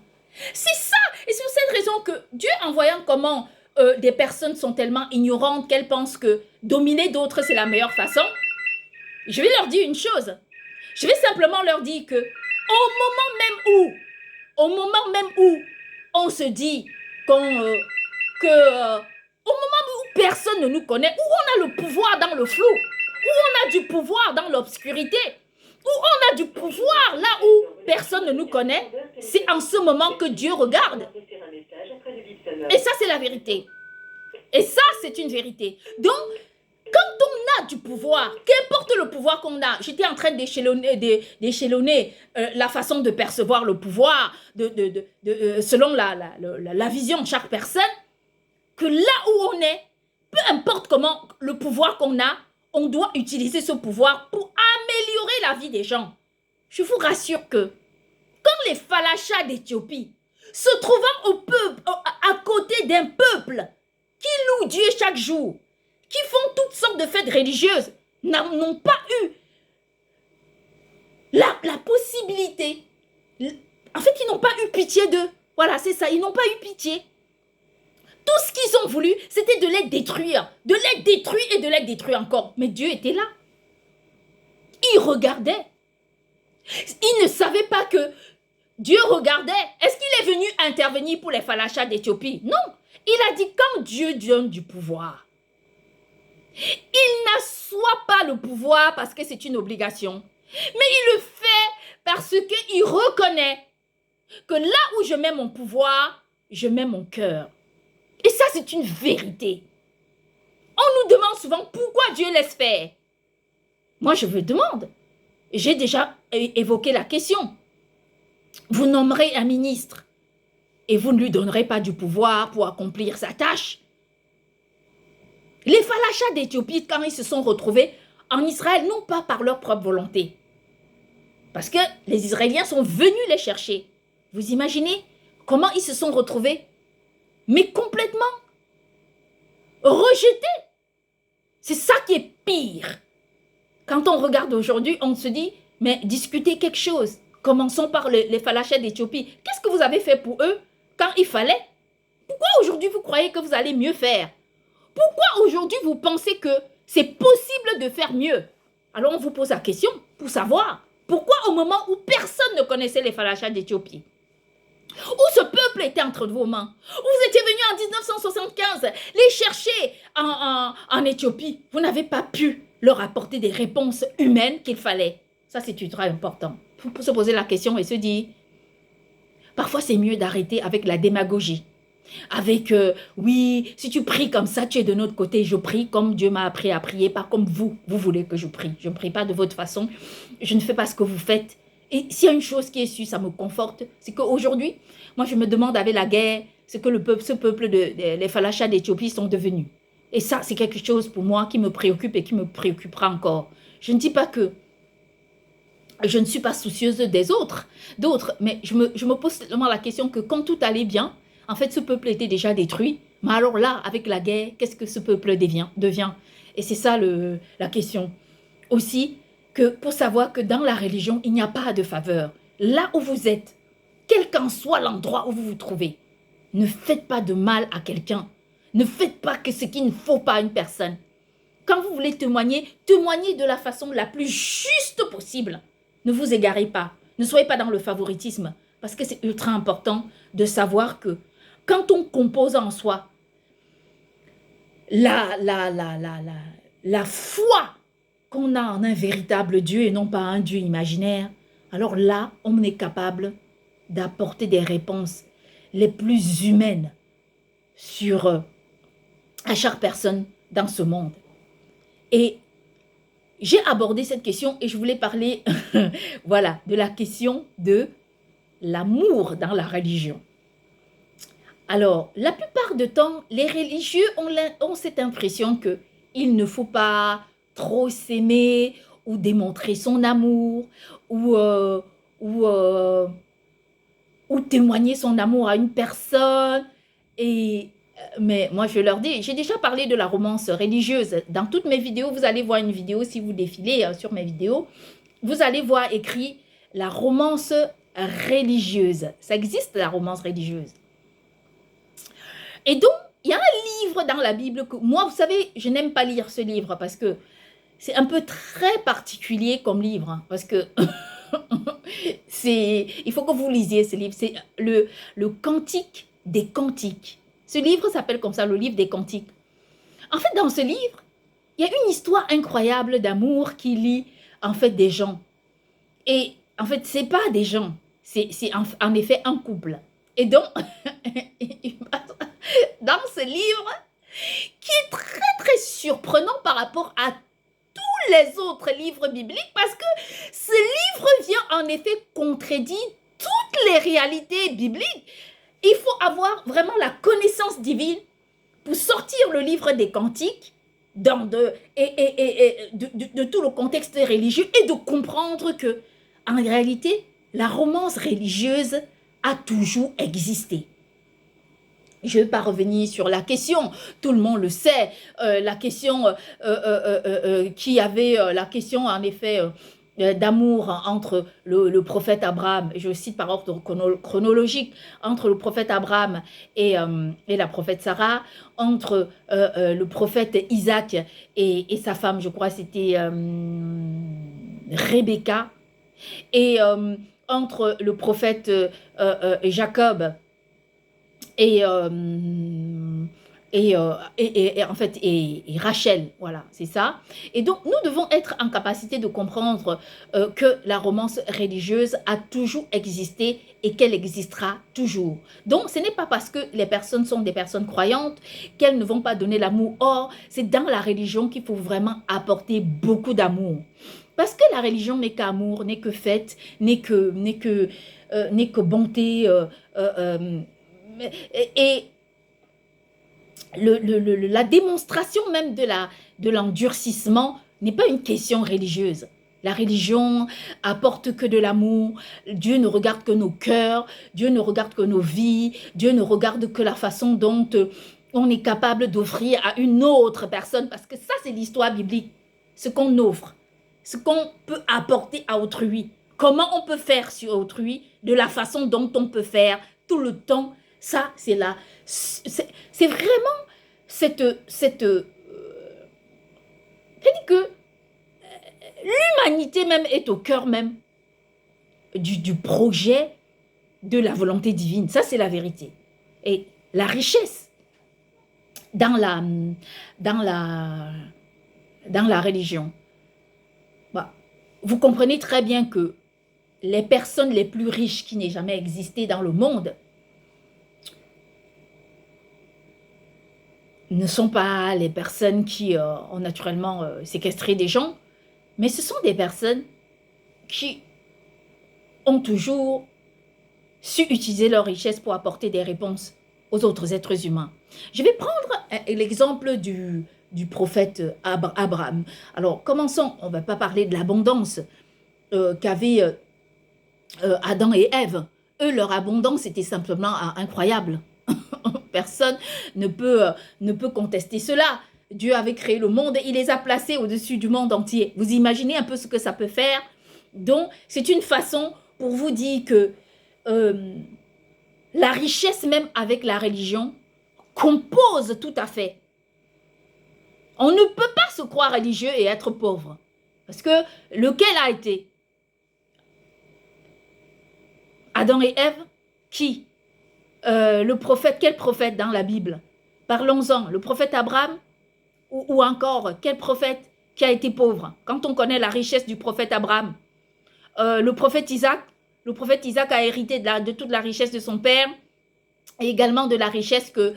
C'est ça. Et c'est pour cette raison que Dieu, en voyant comment des personnes sont tellement ignorantes qu'elles pensent que dominer d'autres, c'est la meilleure façon, je vais leur dire une chose. Je vais simplement leur dire que au moment même où on se dit au moment où personne ne nous connaît, où on a le pouvoir dans le flou, où on a du pouvoir dans l'obscurité, où on a du pouvoir là où personne ne nous connaît, c'est en ce moment que Dieu regarde. Et ça, c'est la vérité. Et ça, c'est une vérité. Donc, quand on a du pouvoir, qu'importe le pouvoir qu'on a, j'étais en train d'échelonner la façon de percevoir le pouvoir selon la vision de chaque personne, que là où on est, peu importe comment le pouvoir qu'on a, on doit utiliser ce pouvoir pour améliorer la vie des gens. Je vous rassure que quand les falachas d'Éthiopie, se trouvant à côté d'un peuple qui loue Dieu chaque jour, qui font toutes sortes de fêtes religieuses, n'ont pas eu la possibilité. En fait, ils n'ont pas eu pitié d'eux. Voilà, c'est ça, ils n'ont pas eu pitié. Tout ce qu'ils ont voulu, c'était de les détruire et de les détruire encore. Mais Dieu était là. Il regardait. Il ne savait pas que Dieu regardait. Est-ce qu'il est venu intervenir pour les falachas d'Éthiopie? Non. Il a dit quand Dieu donne du pouvoir, il n'assoit pas le pouvoir parce que c'est une obligation. Mais il le fait parce qu'il reconnaît que là où je mets mon pouvoir, je mets mon cœur. Et ça, c'est une vérité. On nous demande souvent pourquoi Dieu laisse faire. Moi, je vous demande. J'ai déjà évoqué la question. Vous nommerez un ministre et vous ne lui donnerez pas du pouvoir pour accomplir sa tâche. Les falachas d'Éthiopie, quand ils se sont retrouvés en Israël, non pas par leur propre volonté, parce que les Israéliens sont venus les chercher. Vous imaginez comment ils se sont retrouvés? Mais complètement rejetés. C'est ça qui est pire. Quand on regarde aujourd'hui, on se dit, mais discutez quelque chose. Commençons par les falachas d'Éthiopie. Qu'est-ce que vous avez fait pour eux quand il fallait? Pourquoi aujourd'hui vous croyez que vous allez mieux faire? Pourquoi aujourd'hui vous pensez que c'est possible de faire mieux? Alors on vous pose la question pour savoir pourquoi au moment où personne ne connaissait les falachas d'Éthiopie, Où ce peuple était entre vos mains. Vous étiez venu en 1975 les chercher en Éthiopie. Vous n'avez pas pu leur apporter des réponses humaines qu'il fallait. Ça, c'est ultra important. Pour se poser la question et se dire, parfois c'est mieux d'arrêter avec la démagogie. Avec, oui, si tu pries comme ça, tu es de notre côté. Je prie comme Dieu m'a appris à prier, pas comme vous voulez que je prie. Je ne prie pas de votre façon. Je ne fais pas ce que vous faites. Et s'il y a une chose qui est sûre, ça me conforte, c'est qu'aujourd'hui, moi je me demande avec la guerre, ce que ce peuple, les Falachas d'Éthiopie sont devenus. Et ça, c'est quelque chose pour moi qui me préoccupe et qui me préoccupera encore. Je ne dis pas que je ne suis pas soucieuse des autres, d'autres, mais je me pose seulement la question que quand tout allait bien, en fait, ce peuple était déjà détruit. Mais alors là, avec la guerre, qu'est-ce que ce peuple devient? Et c'est ça la question. Aussi, que pour savoir que dans la religion, il n'y a pas de faveur. Là où vous êtes, quel qu'en soit l'endroit où vous vous trouvez, ne faites pas de mal à quelqu'un. Ne faites pas que ce qu'il ne faut pas à une personne. Quand vous voulez témoigner, témoignez de la façon la plus juste possible. Ne vous égarez pas. Ne soyez pas dans le favoritisme. Parce que c'est ultra important de savoir que quand on compose en soi la foi qu'on a en un véritable Dieu et non pas un Dieu imaginaire, alors là, on est capable d'apporter des réponses les plus humaines à chaque personne dans ce monde. Et j'ai abordé cette question et je voulais parler voilà, de la question de l'amour dans la religion. Alors, la plupart du temps, les religieux ont cette impression qu'il ne faut pas trop s'aimer ou démontrer son amour ou, ou, euh, ou témoigner son amour à une personne. Mais moi, je leur dis, j'ai déjà parlé de la romance religieuse. Dans toutes mes vidéos, vous allez voir une vidéo, si vous défilez sur mes vidéos, vous allez voir écrit la romance religieuse. Ça existe, la romance religieuse. Et donc, il y a un livre dans la Bible que moi, vous savez, je n'aime pas lire ce livre parce que c'est un peu très particulier comme livre. Hein, parce que il faut que vous lisiez ce livre. C'est le Cantique des Cantiques. Ce livre s'appelle comme ça, le livre des Cantiques. En fait, dans ce livre, il y a une histoire incroyable d'amour qui lie en fait des gens. Et en fait, c'est pas des gens, c'est en effet un couple. Et donc, dans ce livre, qui est très très surprenant par rapport à tous les autres livres bibliques, parce que ce livre vient en effet contredire toutes les réalités bibliques. Il faut avoir vraiment la connaissance divine pour sortir le livre des Cantiques de tout le contexte religieux et de comprendre que, en réalité, la romance religieuse a toujours existé. Je ne vais pas revenir sur la question, tout le monde le sait, la question qui avait la question en effet d'amour entre le prophète Abraham, je cite par ordre chronologique, entre le prophète Abraham et la prophète Sarah, entre le prophète Isaac et sa femme, je crois c'était Rebecca, et entre le prophète Jacob et, en fait, et Rachel, voilà, c'est ça. Et donc, nous devons être en capacité de comprendre que la romance religieuse a toujours existé et qu'elle existera toujours. Donc, ce n'est pas parce que les personnes sont des personnes croyantes qu'elles ne vont pas donner l'amour. Or, c'est dans la religion qu'il faut vraiment apporter beaucoup d'amour. Parce que la religion n'est qu'amour, n'est que fête, n'est que bonté, et la démonstration même de l'endurcissement n'est pas une question religieuse. La religion apporte que de l'amour. Dieu ne regarde que nos cœurs. Dieu ne regarde que nos vies. Dieu ne regarde que la façon dont on est capable d'offrir à une autre personne. Parce que ça, c'est l'histoire biblique. Ce qu'on offre, ce qu'on peut apporter à autrui. Comment on peut faire sur autrui de la façon dont on peut faire tout le temps. Ça, c'est vraiment c'est-à-dire que l'humanité même est au cœur même du projet de la volonté divine. Ça, c'est la vérité. Et la richesse dans la religion, bah, vous comprenez très bien que les personnes les plus riches qui n'aient jamais existé dans le monde ne sont pas les personnes qui ont naturellement séquestré des gens, mais ce sont des personnes qui ont toujours su utiliser leur richesse pour apporter des réponses aux autres êtres humains. Je vais prendre l'exemple du prophète Abraham. Alors, commençons, on ne va pas parler de l'abondance qu'avaient Adam et Ève. Eux, leur abondance était simplement incroyable. Personne ne peut contester cela. Dieu avait créé le monde et il les a placés au-dessus du monde entier. Vous imaginez un peu ce que ça peut faire? Donc, c'est une façon pour vous dire que la richesse même avec la religion compose tout à fait. On ne peut pas se croire religieux et être pauvre. Parce que lequel a été Adam et Ève? Qui? Le prophète, quel prophète dans la Bible? Parlons-en, le prophète Abraham ou encore quel prophète qui a été pauvre? Quand on connaît la richesse du prophète Abraham, le prophète Isaac a hérité de toute la richesse de son père et également de la richesse que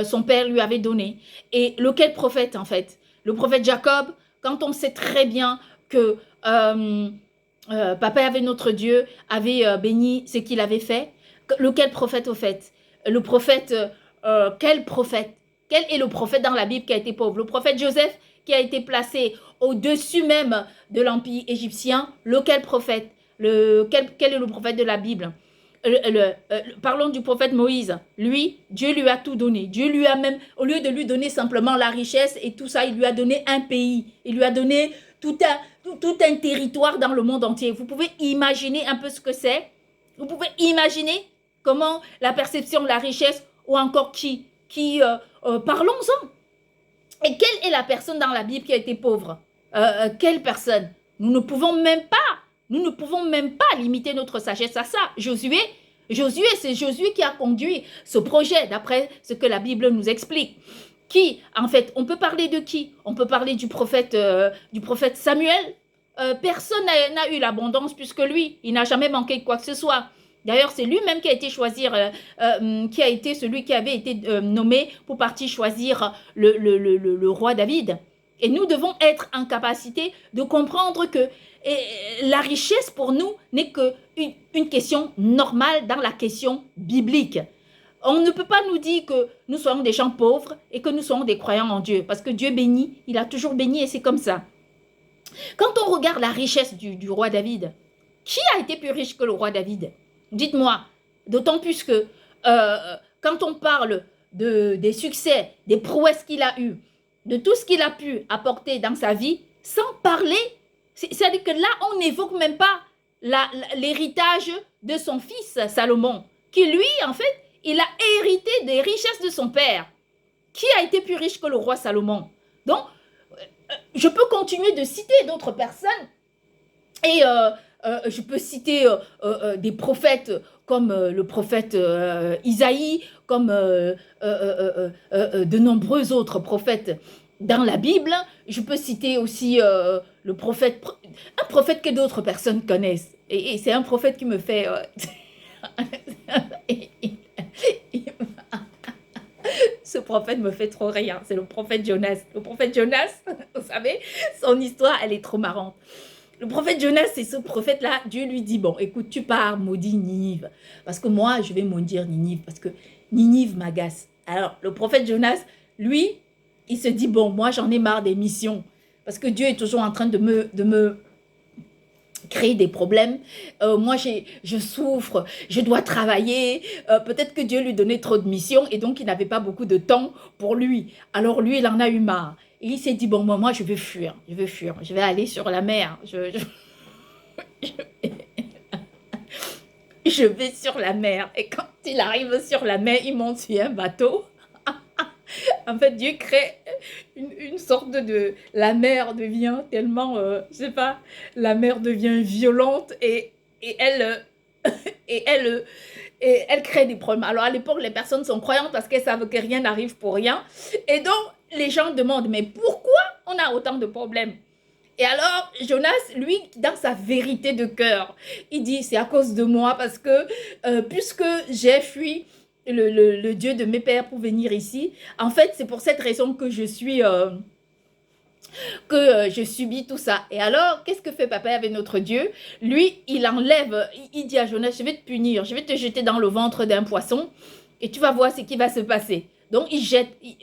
son père lui avait donnée. Et lequel prophète en fait? Le prophète Jacob, quand on sait très bien que Papa avait notre Dieu, avait béni ce qu'il avait fait. Lequel prophète au fait? Le prophète, quel prophète? Quel est le prophète dans la Bible qui a été pauvre? Le prophète Joseph qui a été placé au-dessus même de l'empire égyptien. Lequel prophète? Quel est le prophète de la Bible? Parlons du prophète Moïse. Lui, Dieu lui a tout donné. Dieu lui a même, au lieu de lui donner simplement la richesse et tout ça, il lui a donné un pays. Il lui a donné tout un territoire dans le monde entier. Vous pouvez imaginer un peu ce que c'est? Vous pouvez imaginer comment la perception de la richesse ou encore parlons-en. Et quelle est la personne dans la Bible qui a été pauvre? Quelle personne? Nous ne pouvons même pas limiter notre sagesse à ça. Josué, c'est Josué qui a conduit ce projet, d'après ce que la Bible nous explique. Qui, en fait, on peut parler de qui? On peut parler du prophète Samuel. Personne n'a eu l'abondance puisque lui, il n'a jamais manqué de quoi que ce soit. D'ailleurs, c'est lui-même qui a été celui qui avait été nommé pour partir choisir le roi David. Et nous devons être en capacité de comprendre que la richesse pour nous n'est qu'une question normale dans la question biblique. On ne peut pas nous dire que nous soyons des gens pauvres et que nous soyons des croyants en Dieu. Parce que Dieu bénit, il a toujours béni et c'est comme ça. Quand on regarde la richesse du roi David, qui a été plus riche que le roi David? Dites-moi, d'autant plus que quand on parle des succès, des prouesses qu'il a eues, de tout ce qu'il a pu apporter dans sa vie, sans parler, c'est-à-dire que là, on n'évoque même pas l'héritage de son fils Salomon, qui lui, en fait, il a hérité des richesses de son père. Qui a été plus riche que le roi Salomon? Donc, je peux continuer de citer d'autres personnes et je peux citer des prophètes comme le prophète Isaïe, comme de nombreux autres prophètes dans la Bible. Je peux citer aussi un prophète que d'autres personnes connaissent. Et c'est un prophète qui me fait... Ce prophète me fait trop rire. C'est le prophète Jonas. Le prophète Jonas, vous savez, son histoire, elle est trop marrante. Le prophète Jonas, c'est ce prophète-là. Dieu lui dit, bon, écoute, tu pars, maudit Ninive. Parce que moi, je vais maudire Ninive. Parce que Ninive m'agace. Alors, le prophète Jonas, lui, il se dit, bon, moi, j'en ai marre des missions. Parce que Dieu est toujours en train de me créer des problèmes. Moi, je souffre, je dois travailler. Peut-être que Dieu lui donnait trop de missions et donc il n'avait pas beaucoup de temps pour lui. Alors lui, il en a eu marre. Et il s'est dit, bon, moi, je vais fuir. Je vais aller sur la mer. Je vais sur la mer. Et quand il arrive sur la mer, il monte sur un bateau. En fait, Dieu crée une sorte de... La mer devient tellement, je sais pas, la mer devient violente et elle et elle crée des problèmes. Alors à l'époque, les personnes sont croyantes parce qu'elles savent que rien n'arrive pour rien. Et donc, les gens demandent, mais pourquoi on a autant de problèmes? Et alors, Jonas, lui, dans sa vérité de cœur, il dit, c'est à cause de moi parce que puisque j'ai fui le Dieu de mes pères pour venir ici, en fait, c'est pour cette raison que je subis tout ça. Et alors, qu'est-ce que fait papa avec notre Dieu? Lui, il enlève, il dit à Jonas, je vais te punir, je vais te jeter dans le ventre d'un poisson et tu vas voir ce qui va se passer. Donc, il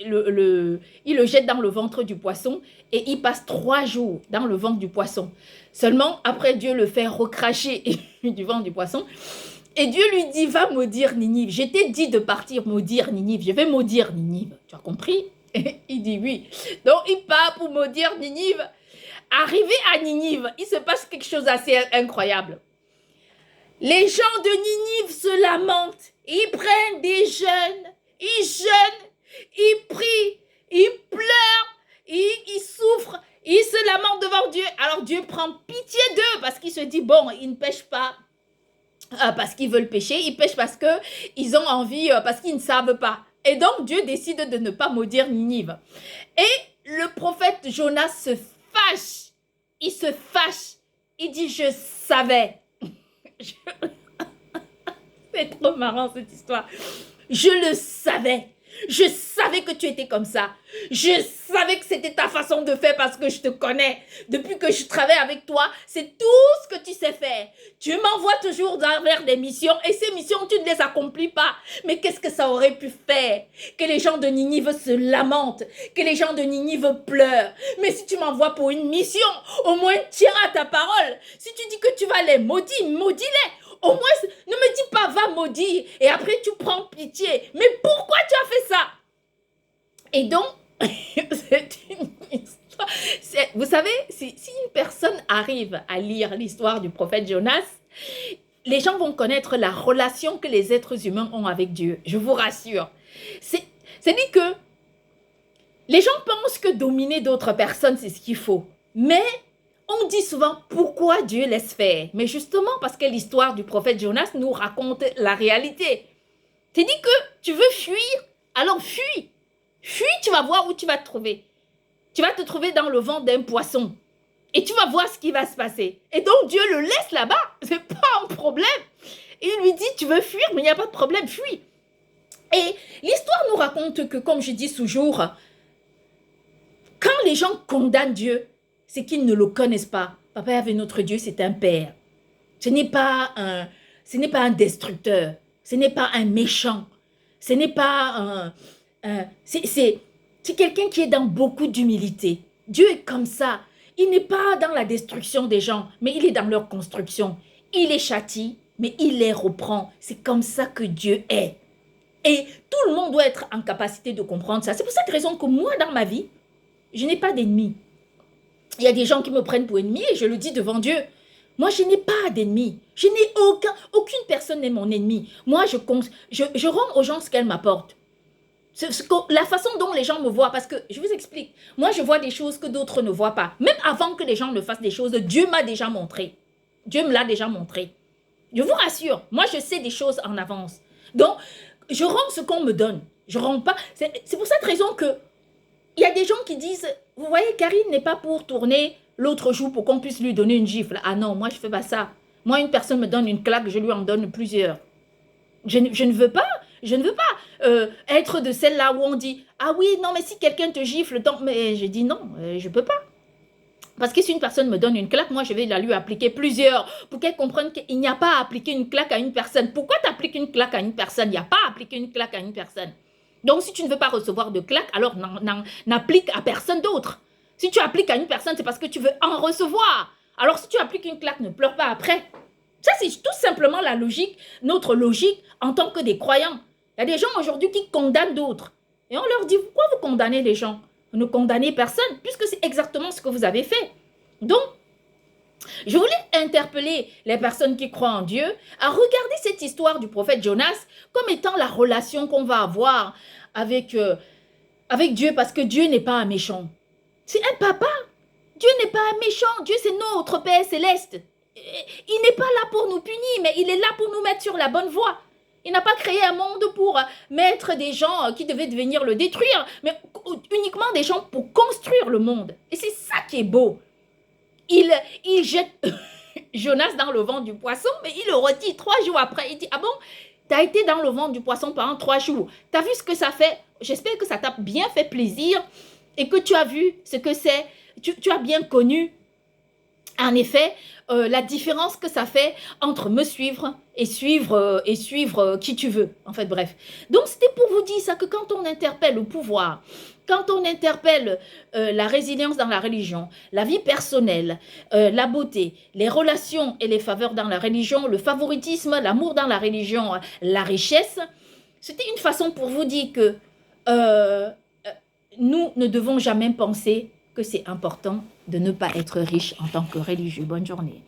le jette dans le ventre du poisson et il passe 3 jours dans le ventre du poisson. Seulement, après, Dieu le fait recracher du ventre du poisson. Et Dieu lui dit, va maudire Ninive. Je t'ai dit de partir maudire Ninive. Je vais maudire Ninive. Tu as compris? Et il dit oui. Donc, il part pour maudire Ninive. Arrivé à Ninive, il se passe quelque chose d'assez incroyable. Les gens de Ninive se lamentent. Ils prennent des jeunes. Ils jeûnent. Ils prient. Ils pleurent. Ils souffrent. Ils se lamentent devant Dieu. Alors Dieu prend pitié d'eux parce qu'il se dit, bon, ils ne pêchent pas parce qu'ils veulent pêcher. Ils pêchent parce qu'ils ont envie, parce qu'ils ne savent pas. Et donc Dieu décide de ne pas maudire Ninive. Et le prophète Jonas se fâche. Il se fâche. Il dit, je savais. C'est trop marrant cette histoire. Je le savais. Je savais que tu étais comme ça. Je savais que c'était ta façon de faire parce que je te connais. Depuis que je travaille avec toi, c'est tout ce que tu sais faire. Tu m'envoies toujours vers des missions et ces missions, tu ne les accomplis pas. Mais qu'est-ce que ça aurait pu faire? Que les gens de Ninive se lamentent, que les gens de Ninive pleurent. Mais si tu m'envoies pour une mission, au moins tiens à ta parole. Si tu dis que tu vas les maudire, maudis-les. Au moins, ne me dis pas, va maudire, et après tu prends pitié. Mais pourquoi tu as fait ça? Et donc, c'est une histoire. Vous savez, si une personne arrive à lire l'histoire du prophète Jonas, les gens vont connaître la relation que les êtres humains ont avec Dieu. Je vous rassure. C'est-à-dire que les gens pensent que dominer d'autres personnes, c'est ce qu'il faut. Mais on dit souvent pourquoi Dieu laisse faire. Mais justement parce que l'histoire du prophète Jonas nous raconte la réalité. Tu dis que tu veux fuir, alors fuis. Fuis, tu vas voir où tu vas te trouver. Tu vas te trouver dans le ventre d'un poisson. Et tu vas voir ce qui va se passer. Et donc Dieu le laisse là-bas. C'est pas un problème. Et il lui dit, tu veux fuir, mais il n'y a pas de problème, fuis. Et l'histoire nous raconte que, comme je dis toujours, quand les gens condamnent Dieu, c'est qu'ils ne le connaissent pas. Papa avec notre Dieu, c'est un père. Ce n'est pas un destructeur. Ce n'est pas un méchant. Ce n'est pas c'est quelqu'un qui est dans beaucoup d'humilité. Dieu est comme ça. Il n'est pas dans la destruction des gens, mais il est dans leur construction. Il les châtie, mais il les reprend. C'est comme ça que Dieu est. Et tout le monde doit être en capacité de comprendre ça. C'est pour cette raison que moi, dans ma vie, je n'ai pas d'ennemis. Il y a des gens qui me prennent pour ennemi et je le dis devant Dieu. Moi, je n'ai pas d'ennemi. Je n'ai aucune personne n'est mon ennemi. Moi, je rends aux gens ce qu'elles m'apportent. La façon dont les gens me voient, parce que je vous explique, moi, je vois des choses que d'autres ne voient pas. Même avant que les gens ne fassent des choses, Dieu m'a déjà montré. Dieu me l'a déjà montré. Je vous rassure, moi, je sais des choses en avance. Donc, je rends ce qu'on me donne. Je rends pas. C'est pour cette raison que il y a des gens qui disent, vous voyez, Karine n'est pas pour tourner l'autre jour pour qu'on puisse lui donner une gifle. Ah non, moi je ne fais pas ça. Moi, une personne me donne une claque, je lui en donne plusieurs. Je ne veux pas être de celle-là où on dit, ah oui, non, mais si quelqu'un te gifle, mais je dis non, je ne peux pas. Parce que si une personne me donne une claque, moi je vais la lui appliquer plusieurs pour qu'elle comprenne qu'il n'y a pas à appliquer une claque à une personne. Pourquoi tu appliques une claque à une personne? Il n'y a pas à appliquer une claque à une personne. Donc, si tu ne veux pas recevoir de claque, alors n'applique à personne d'autre. Si tu appliques à une personne, c'est parce que tu veux en recevoir. Alors, si tu appliques une claque, ne pleure pas après. Ça, c'est tout simplement la logique, notre logique en tant que des croyants. Il y a des gens aujourd'hui qui condamnent d'autres. Et on leur dit, pourquoi vous condamnez les gens? Vous ne condamnez personne, puisque c'est exactement ce que vous avez fait. Donc, je voulais interpeller les personnes qui croient en Dieu à regarder cette histoire du prophète Jonas comme étant la relation qu'on va avoir avec Dieu, parce que Dieu n'est pas un méchant. C'est un papa. Dieu n'est pas un méchant. Dieu, c'est notre Père céleste. Il n'est pas là pour nous punir, mais il est là pour nous mettre sur la bonne voie. Il n'a pas créé un monde pour mettre des gens qui devaient venir le détruire, mais uniquement des gens pour construire le monde. Et c'est ça qui est beau. Il jette Jonas dans le ventre du poisson, mais il le retire 3 jours après. Il dit, ah bon, tu as été dans le ventre du poisson pendant 3 jours. Tu as vu ce que ça fait? J'espère que ça t'a bien fait plaisir et que tu as vu ce que c'est. Tu as bien connu, en effet, la différence que ça fait entre me suivre et suivre qui tu veux. En fait, bref. Donc, c'était pour vous dire ça, que quand on interpelle le pouvoir, quand on interpelle la résilience dans la religion, la vie personnelle, la beauté, les relations et les faveurs dans la religion, le favoritisme, l'amour dans la religion, la richesse, c'était une façon pour vous dire que nous ne devons jamais penser que c'est important de ne pas être riche en tant que religieux. Bonne journée.